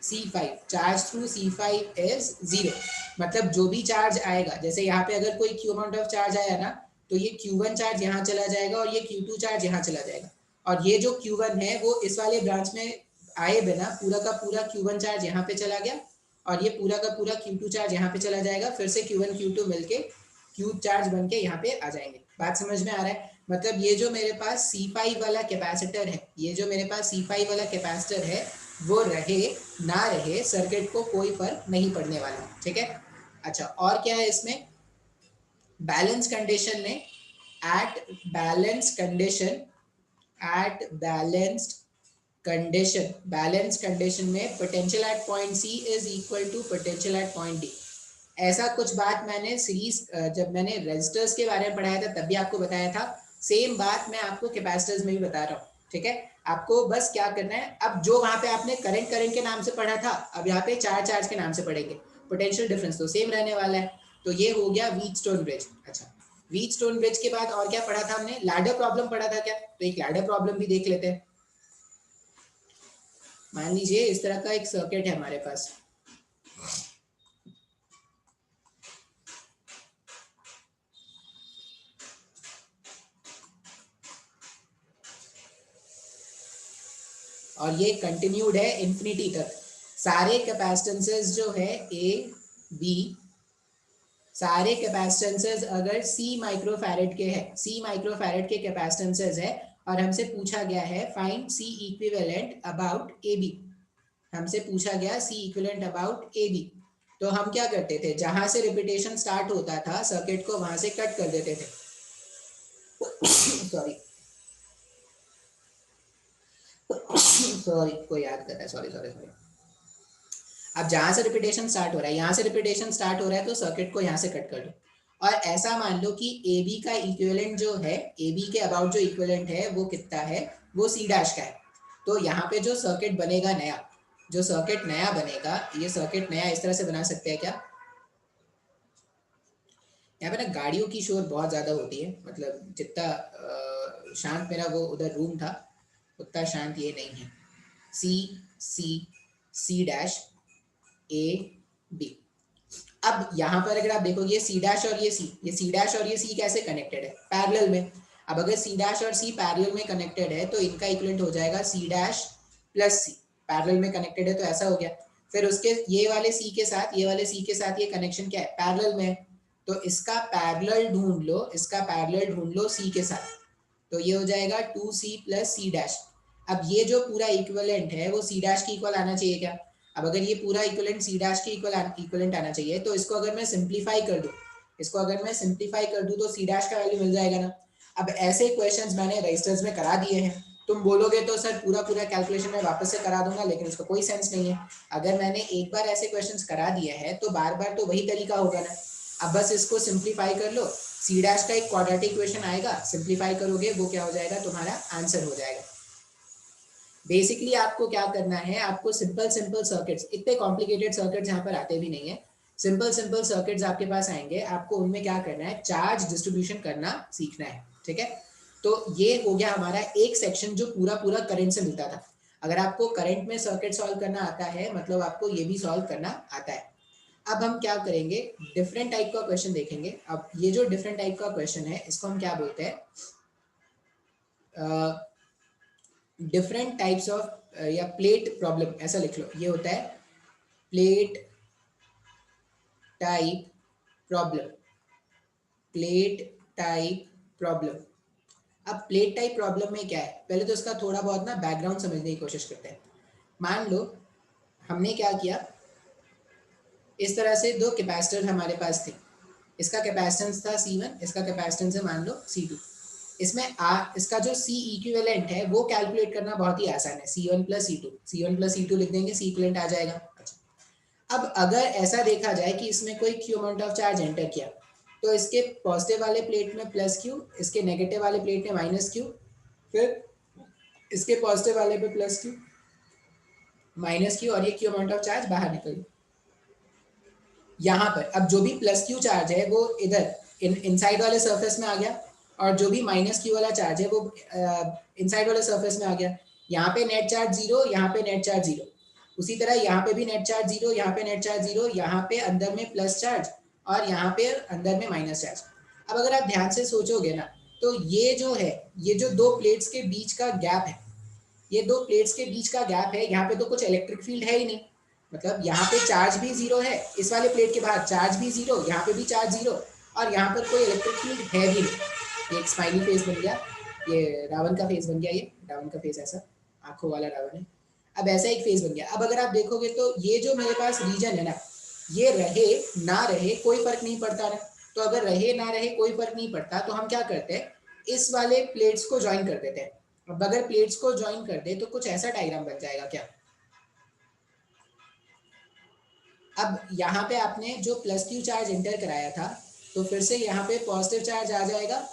C5, charge through C5 is 0। मतलब जो भी चार्ज आएगा, जैसे यहाँ पे अगर कोई Q अमाउंट ऑफ चार्ज आया ना, तो ये Q1 चार्ज यहाँ चला जाएगा और ये Q2 चार्ज यहाँ चला जाएगा, और ये जो Q1 है वो इस वाले ब्रांच में आए बिना पूरा का पूरा Q1 चार्ज यहाँ पे चला गया, और ये पूरा का पूरा Q2 चार्ज यहाँ पे चला जाएगा, फिर से Q1 Q2 मिलके Q चार्ज बन के यहाँ पे आ जाएंगे। बात समझ में आ रहा है, मतलब ये जो मेरे पास C5 वाला कैपेसिटर है, ये जो मेरे पास C5 वाला कैपेसिटर है, वो रहे ना रहे सर्किट को कोई फर्क नहीं पड़ने वाला, ठीक है। अच्छा, और क्या है इसमें, बैलेंस कंडीशन में, at balance condition, at balance condition में potential at point C is equal to potential at point D। ऐसा कुछ बात मैंने सीरीज जब मैंने रेजिस्टर्स के बारे में पढ़ाया था तब भी आपको बताया था, सेम बात मैं आपको कैपेसिटर्स में भी बता रहा हूँ, ठीक है। आपको बस क्या करना है, अब जो वहां पे आपने करंट करंट के नाम से पढ़ा था, अब यहाँ पे चार्ज चार्ज के नाम से पढ़ेंगे, पोटेंशियल डिफरेंस तो सेम रहने वाला है। तो ये हो गया व्हीटस्टोन ब्रिज। अच्छा, व्हीटस्टोन ब्रिज के बाद और क्या पढ़ा था हमने, लैडर प्रॉब्लम पढ़ा था क्या, तो एक लैडर प्रॉब्लम भी देख लेते हैं। मान लीजिए इस तरह का एक सर्किट है हमारे पास, और ये कंटिन्यूड है इंफिनिटी तक। सारे कैपेसिटेंसेस जो है ए बी, सारे कैपेसिटेंसेस अगर C माइक्रोफैरेड के हैं, C माइक्रोफैरेड के कैपेसिटेंसेस है, और हमसे पूछा गया है find C equivalent about AB, हमसे पूछा गया C इक्विवेलेंट अबाउट AB, तो हम क्या करते थे, जहां से रिपीटेशन स्टार्ट होता था सर्किट को वहां से कट कर देते थे। सॉरी सॉरी कोई याद कर रहा है, सॉरी सॉरी सॉरी। अब जहां से रिपीटेशन स्टार्ट हो रहा है, यहाँ से रिपीटेशन स्टार्ट हो रहा है, तो सर्किट को यहाँ से कट कर दो, और ऐसा मान लो कि ए बी का इक्विवेलेंट जो है, ए बी के अबाउट जो इक्विवेलेंट है वो कितना है, वो सी डैश का है। तो यहाँ पे जो सर्किट बनेगा नया, जो सर्किट नया बनेगा, ये सर्किट नया इस तरह से बना सकते हैं क्या, यहाँ पे ना गाड़ियों की शोर बहुत ज़्यादा होती है, मतलब जितना शांत मेरा वो उधर रूम था उतना शांत ये नहीं है। सी सी सी डैश ए बी। अब यहाँ पर अगर आप देखोगे सी डैश और ये सी डैश और ये सी कैसे कनेक्टेड है, पैरेलल में। अब अगर सी डैश और सी पैरेलल में कनेक्टेड है तो इनका इक्विवेलेंट हो जाएगा सी डैश प्लस सी, पैरेलल में कनेक्टेड है तो ऐसा हो गया। फिर उसके ये वाले सी के साथ, ये वाले सी के साथ ये कनेक्शन क्या है, पैरेलल में, तो इसका पैरेलल ढूंढ लो, इसका पैरेलल ढूंढ लो सी के साथ, तो ये हो जाएगा 2C प्लस सी डैश। अब ये जो पूरा इक्विवेलेंट है वो सी डैश की इक्वल आना चाहिए क्या, अब अगर ये पूरा इक्विवेलेंट सी डैश के इक्विवेलेंट आना चाहिए, तो इसको अगर मैं सिंप्लीफाई कर दूं, इसको अगर मैं सिंप्लीफाई कर दूं तो सी डैश का वैल्यू मिल जाएगा ना। अब ऐसे क्वेश्चंस मैंने रजिस्टर्स में करा दिए हैं, तुम बोलोगे तो सर पूरा पूरा कैलकुलेशन मैं वापस से करा दूंगा, लेकिन उसका कोई सेंस नहीं है। अगर मैंने एक बार ऐसे क्वेश्चंस करा दिए हैं तो बार बार तो वही तरीका होगा ना। अब बस इसको सिंप्लीफाई कर लो, सी डैश का एक क्वाड्रेटिक इक्वेशन आएगा, सिंप्लीफाई करोगे वो क्या हो जाएगा, तुम्हारा आंसर हो जाएगा। बेसिकली आपको क्या करना है, आपको सिंपल सिंपल सर्किट्स, इतने कॉम्प्लिकेटेड सर्किट्स यहाँ पर आते भी नहीं है, सिंपल सिंपल सर्किट्स आपके पास आएंगे, आपको उनमें क्या करना है, चार्ज डिस्ट्रीब्यूशन करना सीखना है, ठीक है। तो ये हो गया हमारा एक सेक्शन जो पूरा पूरा करंट से मिलता था। अगर आपको करंट में सर्किट सॉल्व करना आता है, मतलब आपको ये भी सॉल्व करना आता है। अब हम क्या करेंगे, डिफरेंट टाइप का क्वेश्चन देखेंगे। अब ये जो डिफरेंट टाइप का क्वेश्चन है इसको हम क्या बोलते हैं, डिफरेंट टाइप्स ऑफ, या प्लेट प्रॉब्लम ऐसा लिख लो, ये होता है plate type problem, plate type problem. अब प्लेट टाइप प्रॉब्लम में क्या है, पहले तो इसका थोड़ा बहुत ना बैकग्राउंड समझने की कोशिश करते हैं। मान लो हमने क्या किया, इस तरह से दो कैपेसिटर हमारे पास थे, इसका कैपेसिटेंस था C1, इसका कैपेसिटेंस है मान लो C2। इसमें इसका जो C इक्विवेलेंट है वो कैलकुलेट करना बहुत ही आसान है, C1 plus C2, C1 plus C2 लिख देंगे, C इक्विवेलेंट आ जाएगा। अच्छा, अब अगर ऐसा देखा जाए कि इसमें कोई Q amount of charge enter किया, तो इसके पॉजिटिव वाले प्लेट में प्लस Q, इसके नेगेटिव वाले प्लेट में माइनस Q, फिर इसके पॉजिटिव वाले पे प्लस Q माइनस Q, और ये Q अमाउंट ऑफ चार्ज बाहर निकल। यहाँ पर अब जो भी प्लस Q चार्ज है वो इधर इनसाइड वाले सरफेस में आ गया, और जो भी माइनस Q वाला चार्ज है वो इनसाइड वाले सरफेस में आ गया। यहाँ पे नेट चार्ज जीरो, यहाँ पे नेट चार्ज जीरो, उसी तरह यहाँ पे भी नेट चार्ज जीरो, यहाँ पे नेट चार्ज जीरो, यहाँ पे अंदर में प्लस चार्ज और यहाँ पे अंदर में माइनस चार्ज। अब अगर आप ध्यान से सोचोगे ना, तो ये जो है, ये जो दो प्लेट्स के बीच का गैप है, ये दो प्लेट्स के बीच का गैप है, यहाँ पे तो कुछ इलेक्ट्रिक फील्ड है ही नहीं, मतलब यहाँ पे चार्ज भी जीरो है, इस वाले प्लेट के बाहर चार्ज भी जीरो, यहाँ पे भी चार्ज जीरो, और यहाँ पर कोई इलेक्ट्रिक फील्ड है भी नहीं। ये एक स्माइली फेस बन गया, ये रावण का फेस बन गया, ये रावण का फेस ऐसा आंखों वाला रावण है। अब ऐसा एक फेस बन गया। अब अगर आप देखोगे तो ये जो मेरे पास रीजन है ना, ये रहे ना रहे कोई फर्क नहीं पड़ता ना, तो अगर रहे ना रहे कोई फर्क नहीं पड़ता, तो हम क्या करते हैं, इस वाले प्लेट्स को ज्वाइन कर देते हैं। अब अगर प्लेट्स को ज्वाइन कर दे तो कुछ ऐसा डायग्राम बन जाएगा क्या, अब यहाँ पे आपने जो प्लस क्यू चार्ज एंटर कराया था, तो फिर से यहाँ पे पॉजिटिव चार्ज आ जाएगा,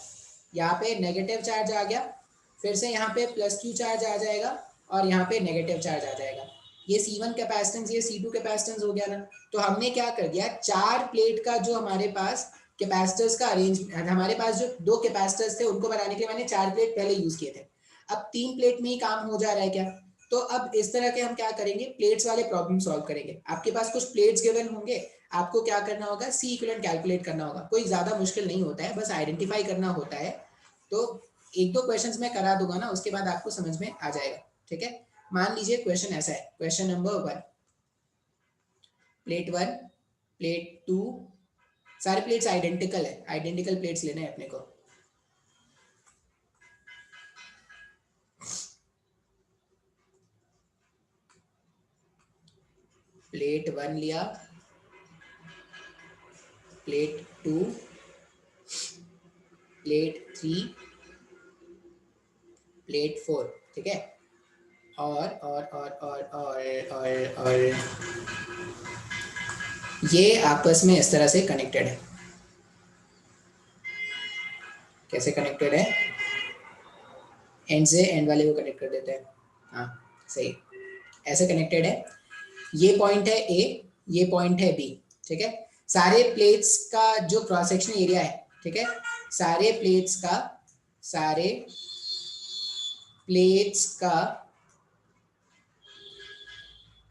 यहाँ पे नेगेटिव चार्ज आ गया, फिर से यहाँ पे प्लस क्यू चार्ज आ जाएगा और यहाँ पे नेगेटिव चार्ज आ जाएगा। ये C1 कैपेसिटेंस, ये C2 कैपेसिटेंस हो गया ना। तो हमने क्या कर दिया, 4 प्लेट का जो हमारे पास कैपेसिटर्स का अरेंज, हमारे पास जो 2 कैपेसिटर्स थे उनको बनाने के लिए मैंने 4 प्लेट पहले यूज किए थे। अब 3 प्लेट में ही काम हो जा रहा है क्या? तो अब इस तरह के हम क्या करेंगे, प्लेट्स वाले प्रॉब्लम सॉल्व करेंगे। आपके पास कुछ प्लेट्स गिवन होंगे, आपको क्या करना होगा, सी इक्विवेलेंट कैलकुलेट करना होगा। कोई ज्यादा मुश्किल नहीं होता है, बस आइडेंटिफाई करना होता है। तो एक दो क्वेश्चंस मैं करा दूंगा ना, उसके बाद आपको समझ में आ जाएगा। ठीक है, मान लीजिए क्वेश्चन ऐसा है, क्वेश्चन नंबर 1, प्लेट 1, प्लेट 2, सारे प्लेट्स आइडेंटिकल है, आइडेंटिकल प्लेट्स लेने हैं अपने को। प्लेट 1 लिया, प्लेट 2, प्लेट 3, प्लेट 4। ठीक है, और ये आपस में इस तरह से कनेक्टेड है। कैसे कनेक्टेड है, एंड से एंड वाले को कनेक्ट कर देते हैं। हाँ सही, ऐसे कनेक्टेड है। ये पॉइंट है ए, ये पॉइंट है बी। ठीक है, सारे प्लेट्स का जो क्रॉस सेक्शन एरिया है, ठीक है, सारे प्लेट्स का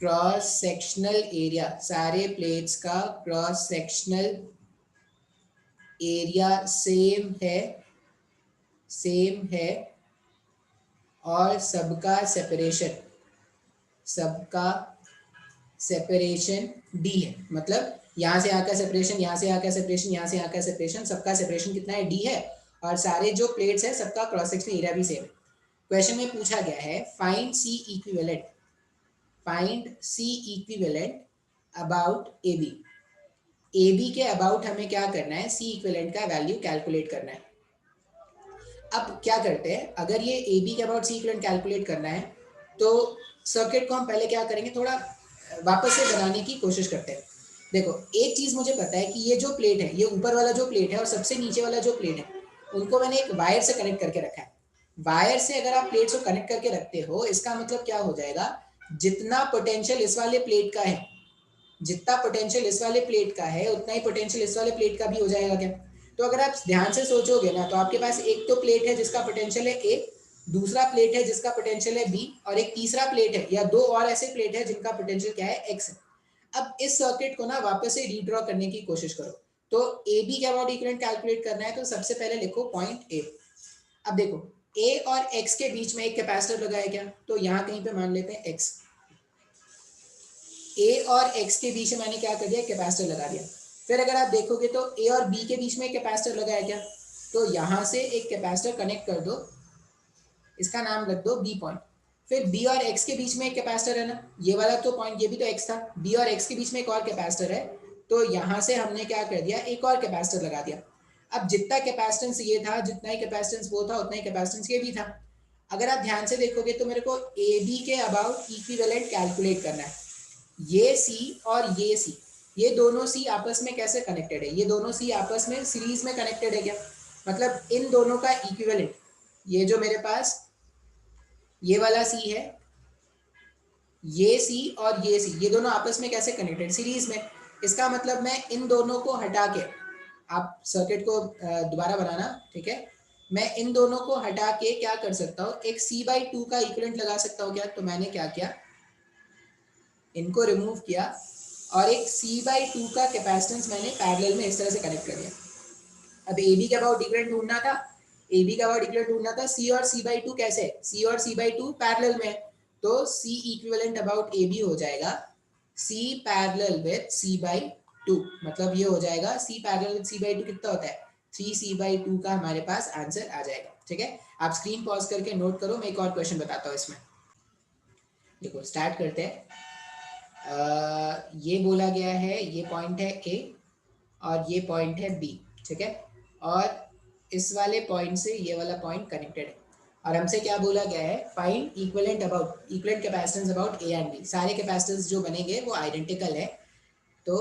क्रॉस सेक्शनल एरिया, सारे प्लेट्स का क्रॉस सेक्शनल एरिया सेम है और सबका सेपरेशन डी है। मतलब यहाँ से यहाँ का सेपरेशन, यहाँ से यहाँ का सेपरेशन, यहाँ से यहाँ का सेपरेशन, सबका सेपरेशन कितना है, डी है। और सारे जो प्लेट्स है सबका क्रॉस सेक्शनल एरिया भी सेम है। क्वेश्चन में पूछा गया है find C equivalent about A B के अबाउट हमें क्या करना है, सी इक्विवेलेंट का वैल्यू कैलकुलेट करना है। अब क्या करते हैं, अगर ये ए बी के अबाउट सी इक्विवेलेंट कैलकुलेट करना है तो सर्किट को हम पहले क्या करेंगे, थोड़ा वापस से बनाने की कोशिश करते हैं। देखो एक चीज मुझे पता है कि ये जो प्लेट है, ये ऊपर वाला जो प्लेट है और सबसे नीचे वाला जो प्लेट है, उनको मैंने एक वायर से कनेक्ट करके रखा है। वायर से अगर आप प्लेट्स को कनेक्ट करके रखते हो, इसका मतलब क्या हो जाएगा, जितना पोटेंशियल इस वाले प्लेट का है, जितना पोटेंशियल इस वाले प्लेट का है, उतना ही पोटेंशियल इस वाले प्लेट का भी हो जाएगा क्या? तो अगर आप ध्यान से सोचोगे ना, तो आपके पास एक तो प्लेट है जिसका पोटेंशियल है ए, दूसरा प्लेट है जिसका पोटेंशियल है बी, और एक तीसरा प्लेट है या दो और ऐसे प्लेट है जिनका पोटेंशियल क्या है, एक्स है। अब इस सर्किट को ना वापस से रीड्रॉ करने की कोशिश करो। तो ए बी के अबाउट इक्विवेलेंट कैलकुलेट करना है, तो सबसे पहले लिखो पॉइंट ए। अब देखो ए और एक्स के बीच में एक कैपेसिटर लगा है क्या, तो यहाँ कहीं पे मान लेते हैं एक्स। ए और एक्स के बीच में मैंने क्या कर दिया, कैपेसिटर लगा दिया। फिर अगर आप देखोगे तो ए और बी के बीच में एक कैपेसिटर लगा है क्या, तो यहाँ से एक कैपेसिटर कनेक्ट कर दो, इसका नाम रख दो बी पॉइंट। फिर बी और एक्स के बीच में एक कैपेसिटर है ना, ये वाला तो पॉइंट, ये भी तो एक्स था। बी और एक्स के बीच में एक और कैपेसिटर है, तो यहाँ से हमने क्या कर दिया, एक और कैपेसिटर लगा दिया। अब जितना कैपेसिटेंस ये था, जितना ही कैपेसिटेंस वो था, उतना ही कैपेसिटेंस ये भी था। अगर आप ध्यान से देखोगे तो मेरे को ए बी के अबाउट इक्विवेलेंट कैलकुलेट करना है। ये सी और ये सी, ये दोनों सी आपस में कैसे कनेक्टेड है, ये दोनों सी आपस में सीरीज में कनेक्टेड है क्या, मतलब इन दोनों का इक्विवेलेंट, ये जो मेरे पास ये वाला सी है, ये सी और ये सी, ये दोनों आपस में कैसे कनेक्टेड, सीरीज में। इसका मतलब मैं इन दोनों को हटा के, आप सर्किट को दोबारा बनाना, ठीक है, मैं इन दोनों को हटा के क्या कर सकता हूँ, एक C/2 का इक्विवेलेंट लगा सकता हूँ क्या। तो मैंने क्या किया, इनको रिमूव किया और एक C/2 का कैपेसिटेंस मैंने पैरेलल में इस तरह से कनेक्ट कर दिया। अब ए बी के अबाउट इक्विवेलेंट ढूंढना था, ए बी का अबाउट इक्विवेलेंट ढूंढना था, सी और C/2 कैसे, सी और C/2 पैरेलल में, तो C equivalent about A B हो जाएगा C पैरेलल विद C/2। मतलब ये हो जाएगा C पैरेलल विद C/2 कितना होता है, 3C/2 का हमारे पास आंसर आ जाएगा। ठीक है, आप स्क्रीन पॉज करके नोट करो, मैं एक और क्वेश्चन बताता हूँ इसमें। देखो स्टार्ट करते हैं। ये बोला गया है, ये पॉइंट है ए और ये पॉइंट है बी। ठीक है, और इस वाले पॉइंट से ये वाला पॉइंट कनेक्टेड है, और हमसे क्या बोला गया है, find equivalent capacitance about A and B. सारे कैपेसिटेंस जो बनेंगे वो आइडेंटिकल है, तो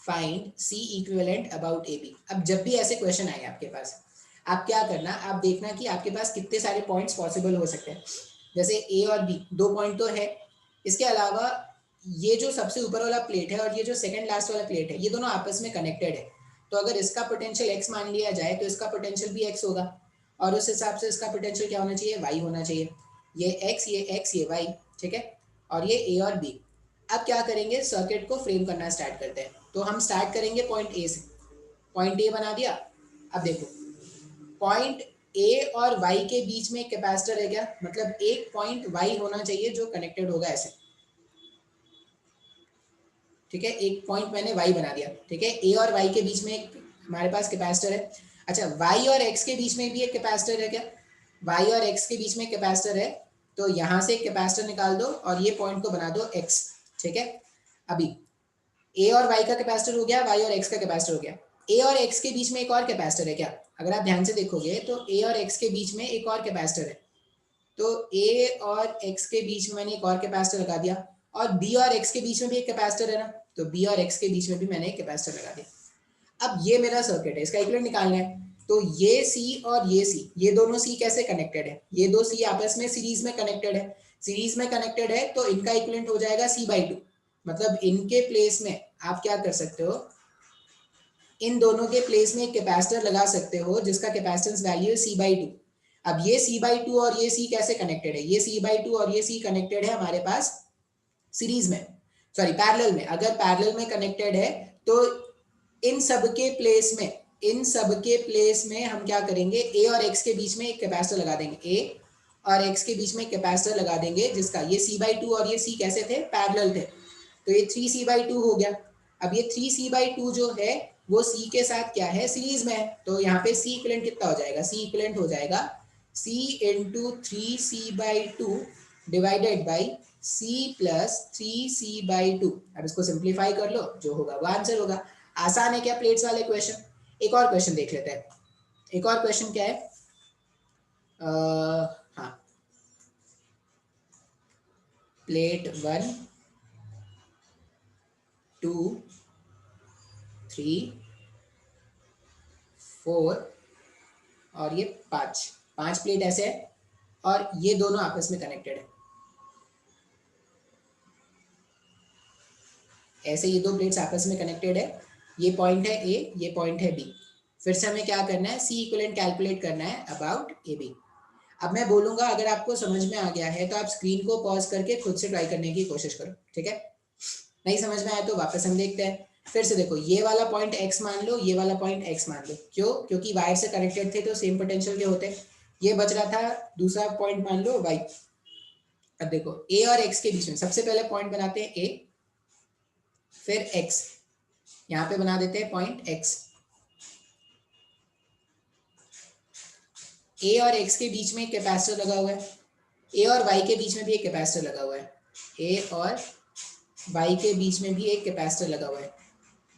find C equivalent about A B. अब जब भी ऐसे क्वेश्चन आए आपके पास, आप क्या करना, आप देखना कि आपके पास कितने सारे पॉइंट्स पॉसिबल हो सकते हैं। जैसे ए और बी 2 पॉइंट तो है, इसके अलावा ये जो सबसे ऊपर वाला प्लेट है और ये जो सेकंड लास्ट वाला प्लेट है, ये दोनों आपस में कनेक्टेड है। तो अगर इसका पोटेंशियल एक्स मान लिया जाए तो इसका पोटेंशियल भी एक्स होगा, और उस हिसाब से इसका पोटेंशियल क्या होना चाहिए, वाई होना चाहिए। ये एक्स, ये वाई, ठीक है। और ये ए और बी। अब क्या करेंगे, सर्किट को फ्रेम करना स्टार्ट करते हैं। तो हम स्टार्ट करेंगे पॉइंट ए से। पॉइंट ए बना दिया। अब देखो, पॉइंट ए और वाई के बीच में एक कैपेसिटर है क्या, मतलब एक पॉइंट वाई होना चाहिए जो कनेक्टेड होगा ऐसे, ठीक है। एक पॉइंट मैंने वाई बना दिया, ठीक है। ए और वाई के बीच में एक हमारे पास कैपेसिटर है। अच्छा, वाई और एक्स के बीच में भी एक कैपेसिटर है क्या, वाई और एक्स के बीच में कैपेसिटर है। तो यहाँ से एक कैपेसिटर निकाल दो और ये पॉइंट को बना दो एक्स, ठीक है। अभी ए और वाई का कैपेसिटर हो गया, वाई और एक्स का कैपेसिटर हो गया। ए और एक्स के बीच में एक और कैपेसिटर है क्या, अगर आप ध्यान से देखोगे तो ए और एक्स के बीच में एक और कैपेसिटर है। तो ए और एक्स के बीच में मैंने एक और कैपेसिटर लगा दिया, और बी और एक्स के बीच में भी एक कैपेसिटर है ना, तो बी और एक्स के बीच में भी मैंने एक कैपेसिटर लगा दिया। अब ये मेरा सर्किट है, इसका इक्विवेलेंट निकालना है। तो ये सी और ये सी, ये दोनों सी कैसे कनेक्टेड है, ये दो सी आपस में सीरीज में कनेक्टेड है। सीरीज में कनेक्टेड है तो इनका इक्विवेलेंट हो जाएगा C/2। मतलब इनके प्लेस में आप क्या कर सकते हो, इन दोनों के प्लेस में एक कैपेसिटर लगा सकते हो जिसका कैपेसिटेंस वैल्यू है C/2। अब ये C/2 और ये C कैसे कनेक्टेड है, ये C/2 और ये C कनेक्टेड है हमारे पास सीरीज में, सॉरी पैरेलल में। अगर पैरेलल में कनेक्टेड है तो इन सब के प्लेस में, इन सब के प्लेस में हम क्या करेंगे, ए और एक्स के बीच में एक कैपेसिटर लगा देंगे। ए और एक्स के बीच में एक कैपेसिटर लगा देंगे जिसका ये C/2 और ये C कैसे थे, पैरेलल थे। तो ये 3C/2 हो गया। अब ये 3C/2 जो है वो C के साथ क्या है, सीरीज में है। तो यहाँ पे C इक्विवेलेंट कितना हो जाएगा, C इक्विवेलेंट हो जाएगा C into 3C/2 divided by C plus 3C/2। अब इसको सिंप्लीफाई कर लो, जो होगा वो आंसर होगा। आसान है क्या प्लेट्स वाले क्वेश्चन। एक और क्वेश्चन देख लेते हैं। एक और क्वेश्चन क्या है, हाँ, प्लेट 1 2 3 4 और ये 5 प्लेट ऐसे है, और ये दोनों आपस में कनेक्टेड है। ऐसे ये दो प्लेट्स आपस में कनेक्टेड है। ये पॉइंट है ए, ये पॉइंट है बी। फिर से हमें क्या करना है, सी इक्विवेलेंट कैलकुलेट करना है अबाउट ए बी। अब मैं बोलूंगा, अगर आपको समझ में आ गया है तो आप स्क्रीन को पॉज करके खुद से ट्राई करने की कोशिश करो, ठीक है। नहीं समझ में आया तो वापस हम देखते हैं। फिर से देखो, ये वाला पॉइंट x मान लो, ये वाला पॉइंट x मान लो। क्यों, क्योंकि वायर से कनेक्टेड थे तो सेम पोटेंशियल के होते। ये बच रहा था, दूसरा पॉइंट मान लो y। अब देखो a और x के बीच में सबसे पहले पॉइंट बनाते हैं a, फिर x, यहाँ पे बना देते हैं पॉइंट x। a और x के बीच में एक कैपेसिटर लगा हुआ है, a और y के बीच में भी एक कैपेसिटर लगा हुआ है, a और y के बीच में भी एक कैपेसिटर लगा हुआ है,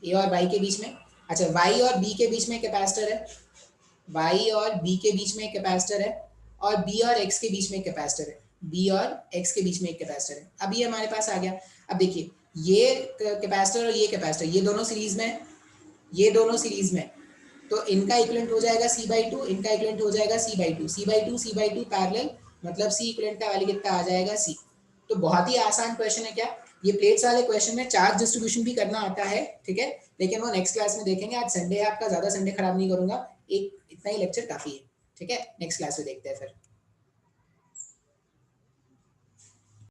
a और y के बीच में। अच्छा, y और b के बीच में कैपेसिटर है, y और b के बीच में एक कैपेसिटर है, और b और x के बीच में एक कैपेसिटर है, b और x के बीच में एक कैपेसिटर है। अब ये हमारे पास आ गया। अब देखिए, ये कैपेसिटर और ये कैपेसिटर, ये दोनों सीरीज में, ये दोनों सीरीज में, तो इनका इक्विवेलेंट हो जाएगा C/2, इनका इक्विवेलेंट हो जाएगा C/2, C/2 पैरेलल, मतलब C इक्विवेलेंट का वैल्यू कितना आ जाएगा, C। तो बहुत ही आसान क्वेश्चन है क्या, ये प्लेट्स वाले क्वेश्चन में चार्ज डिस्ट्रीब्यूशन भी करना आता है, ठीक है, लेकिन वो नेक्स्ट क्लास में देखेंगे। आज संडे है आपका, ज़्यादा संडे खराब नहीं करूंगा, एक इतना ही लेक्चर काफ़ी है, ठीक है। नेक्स्ट क्लास में देखते हैं फिर।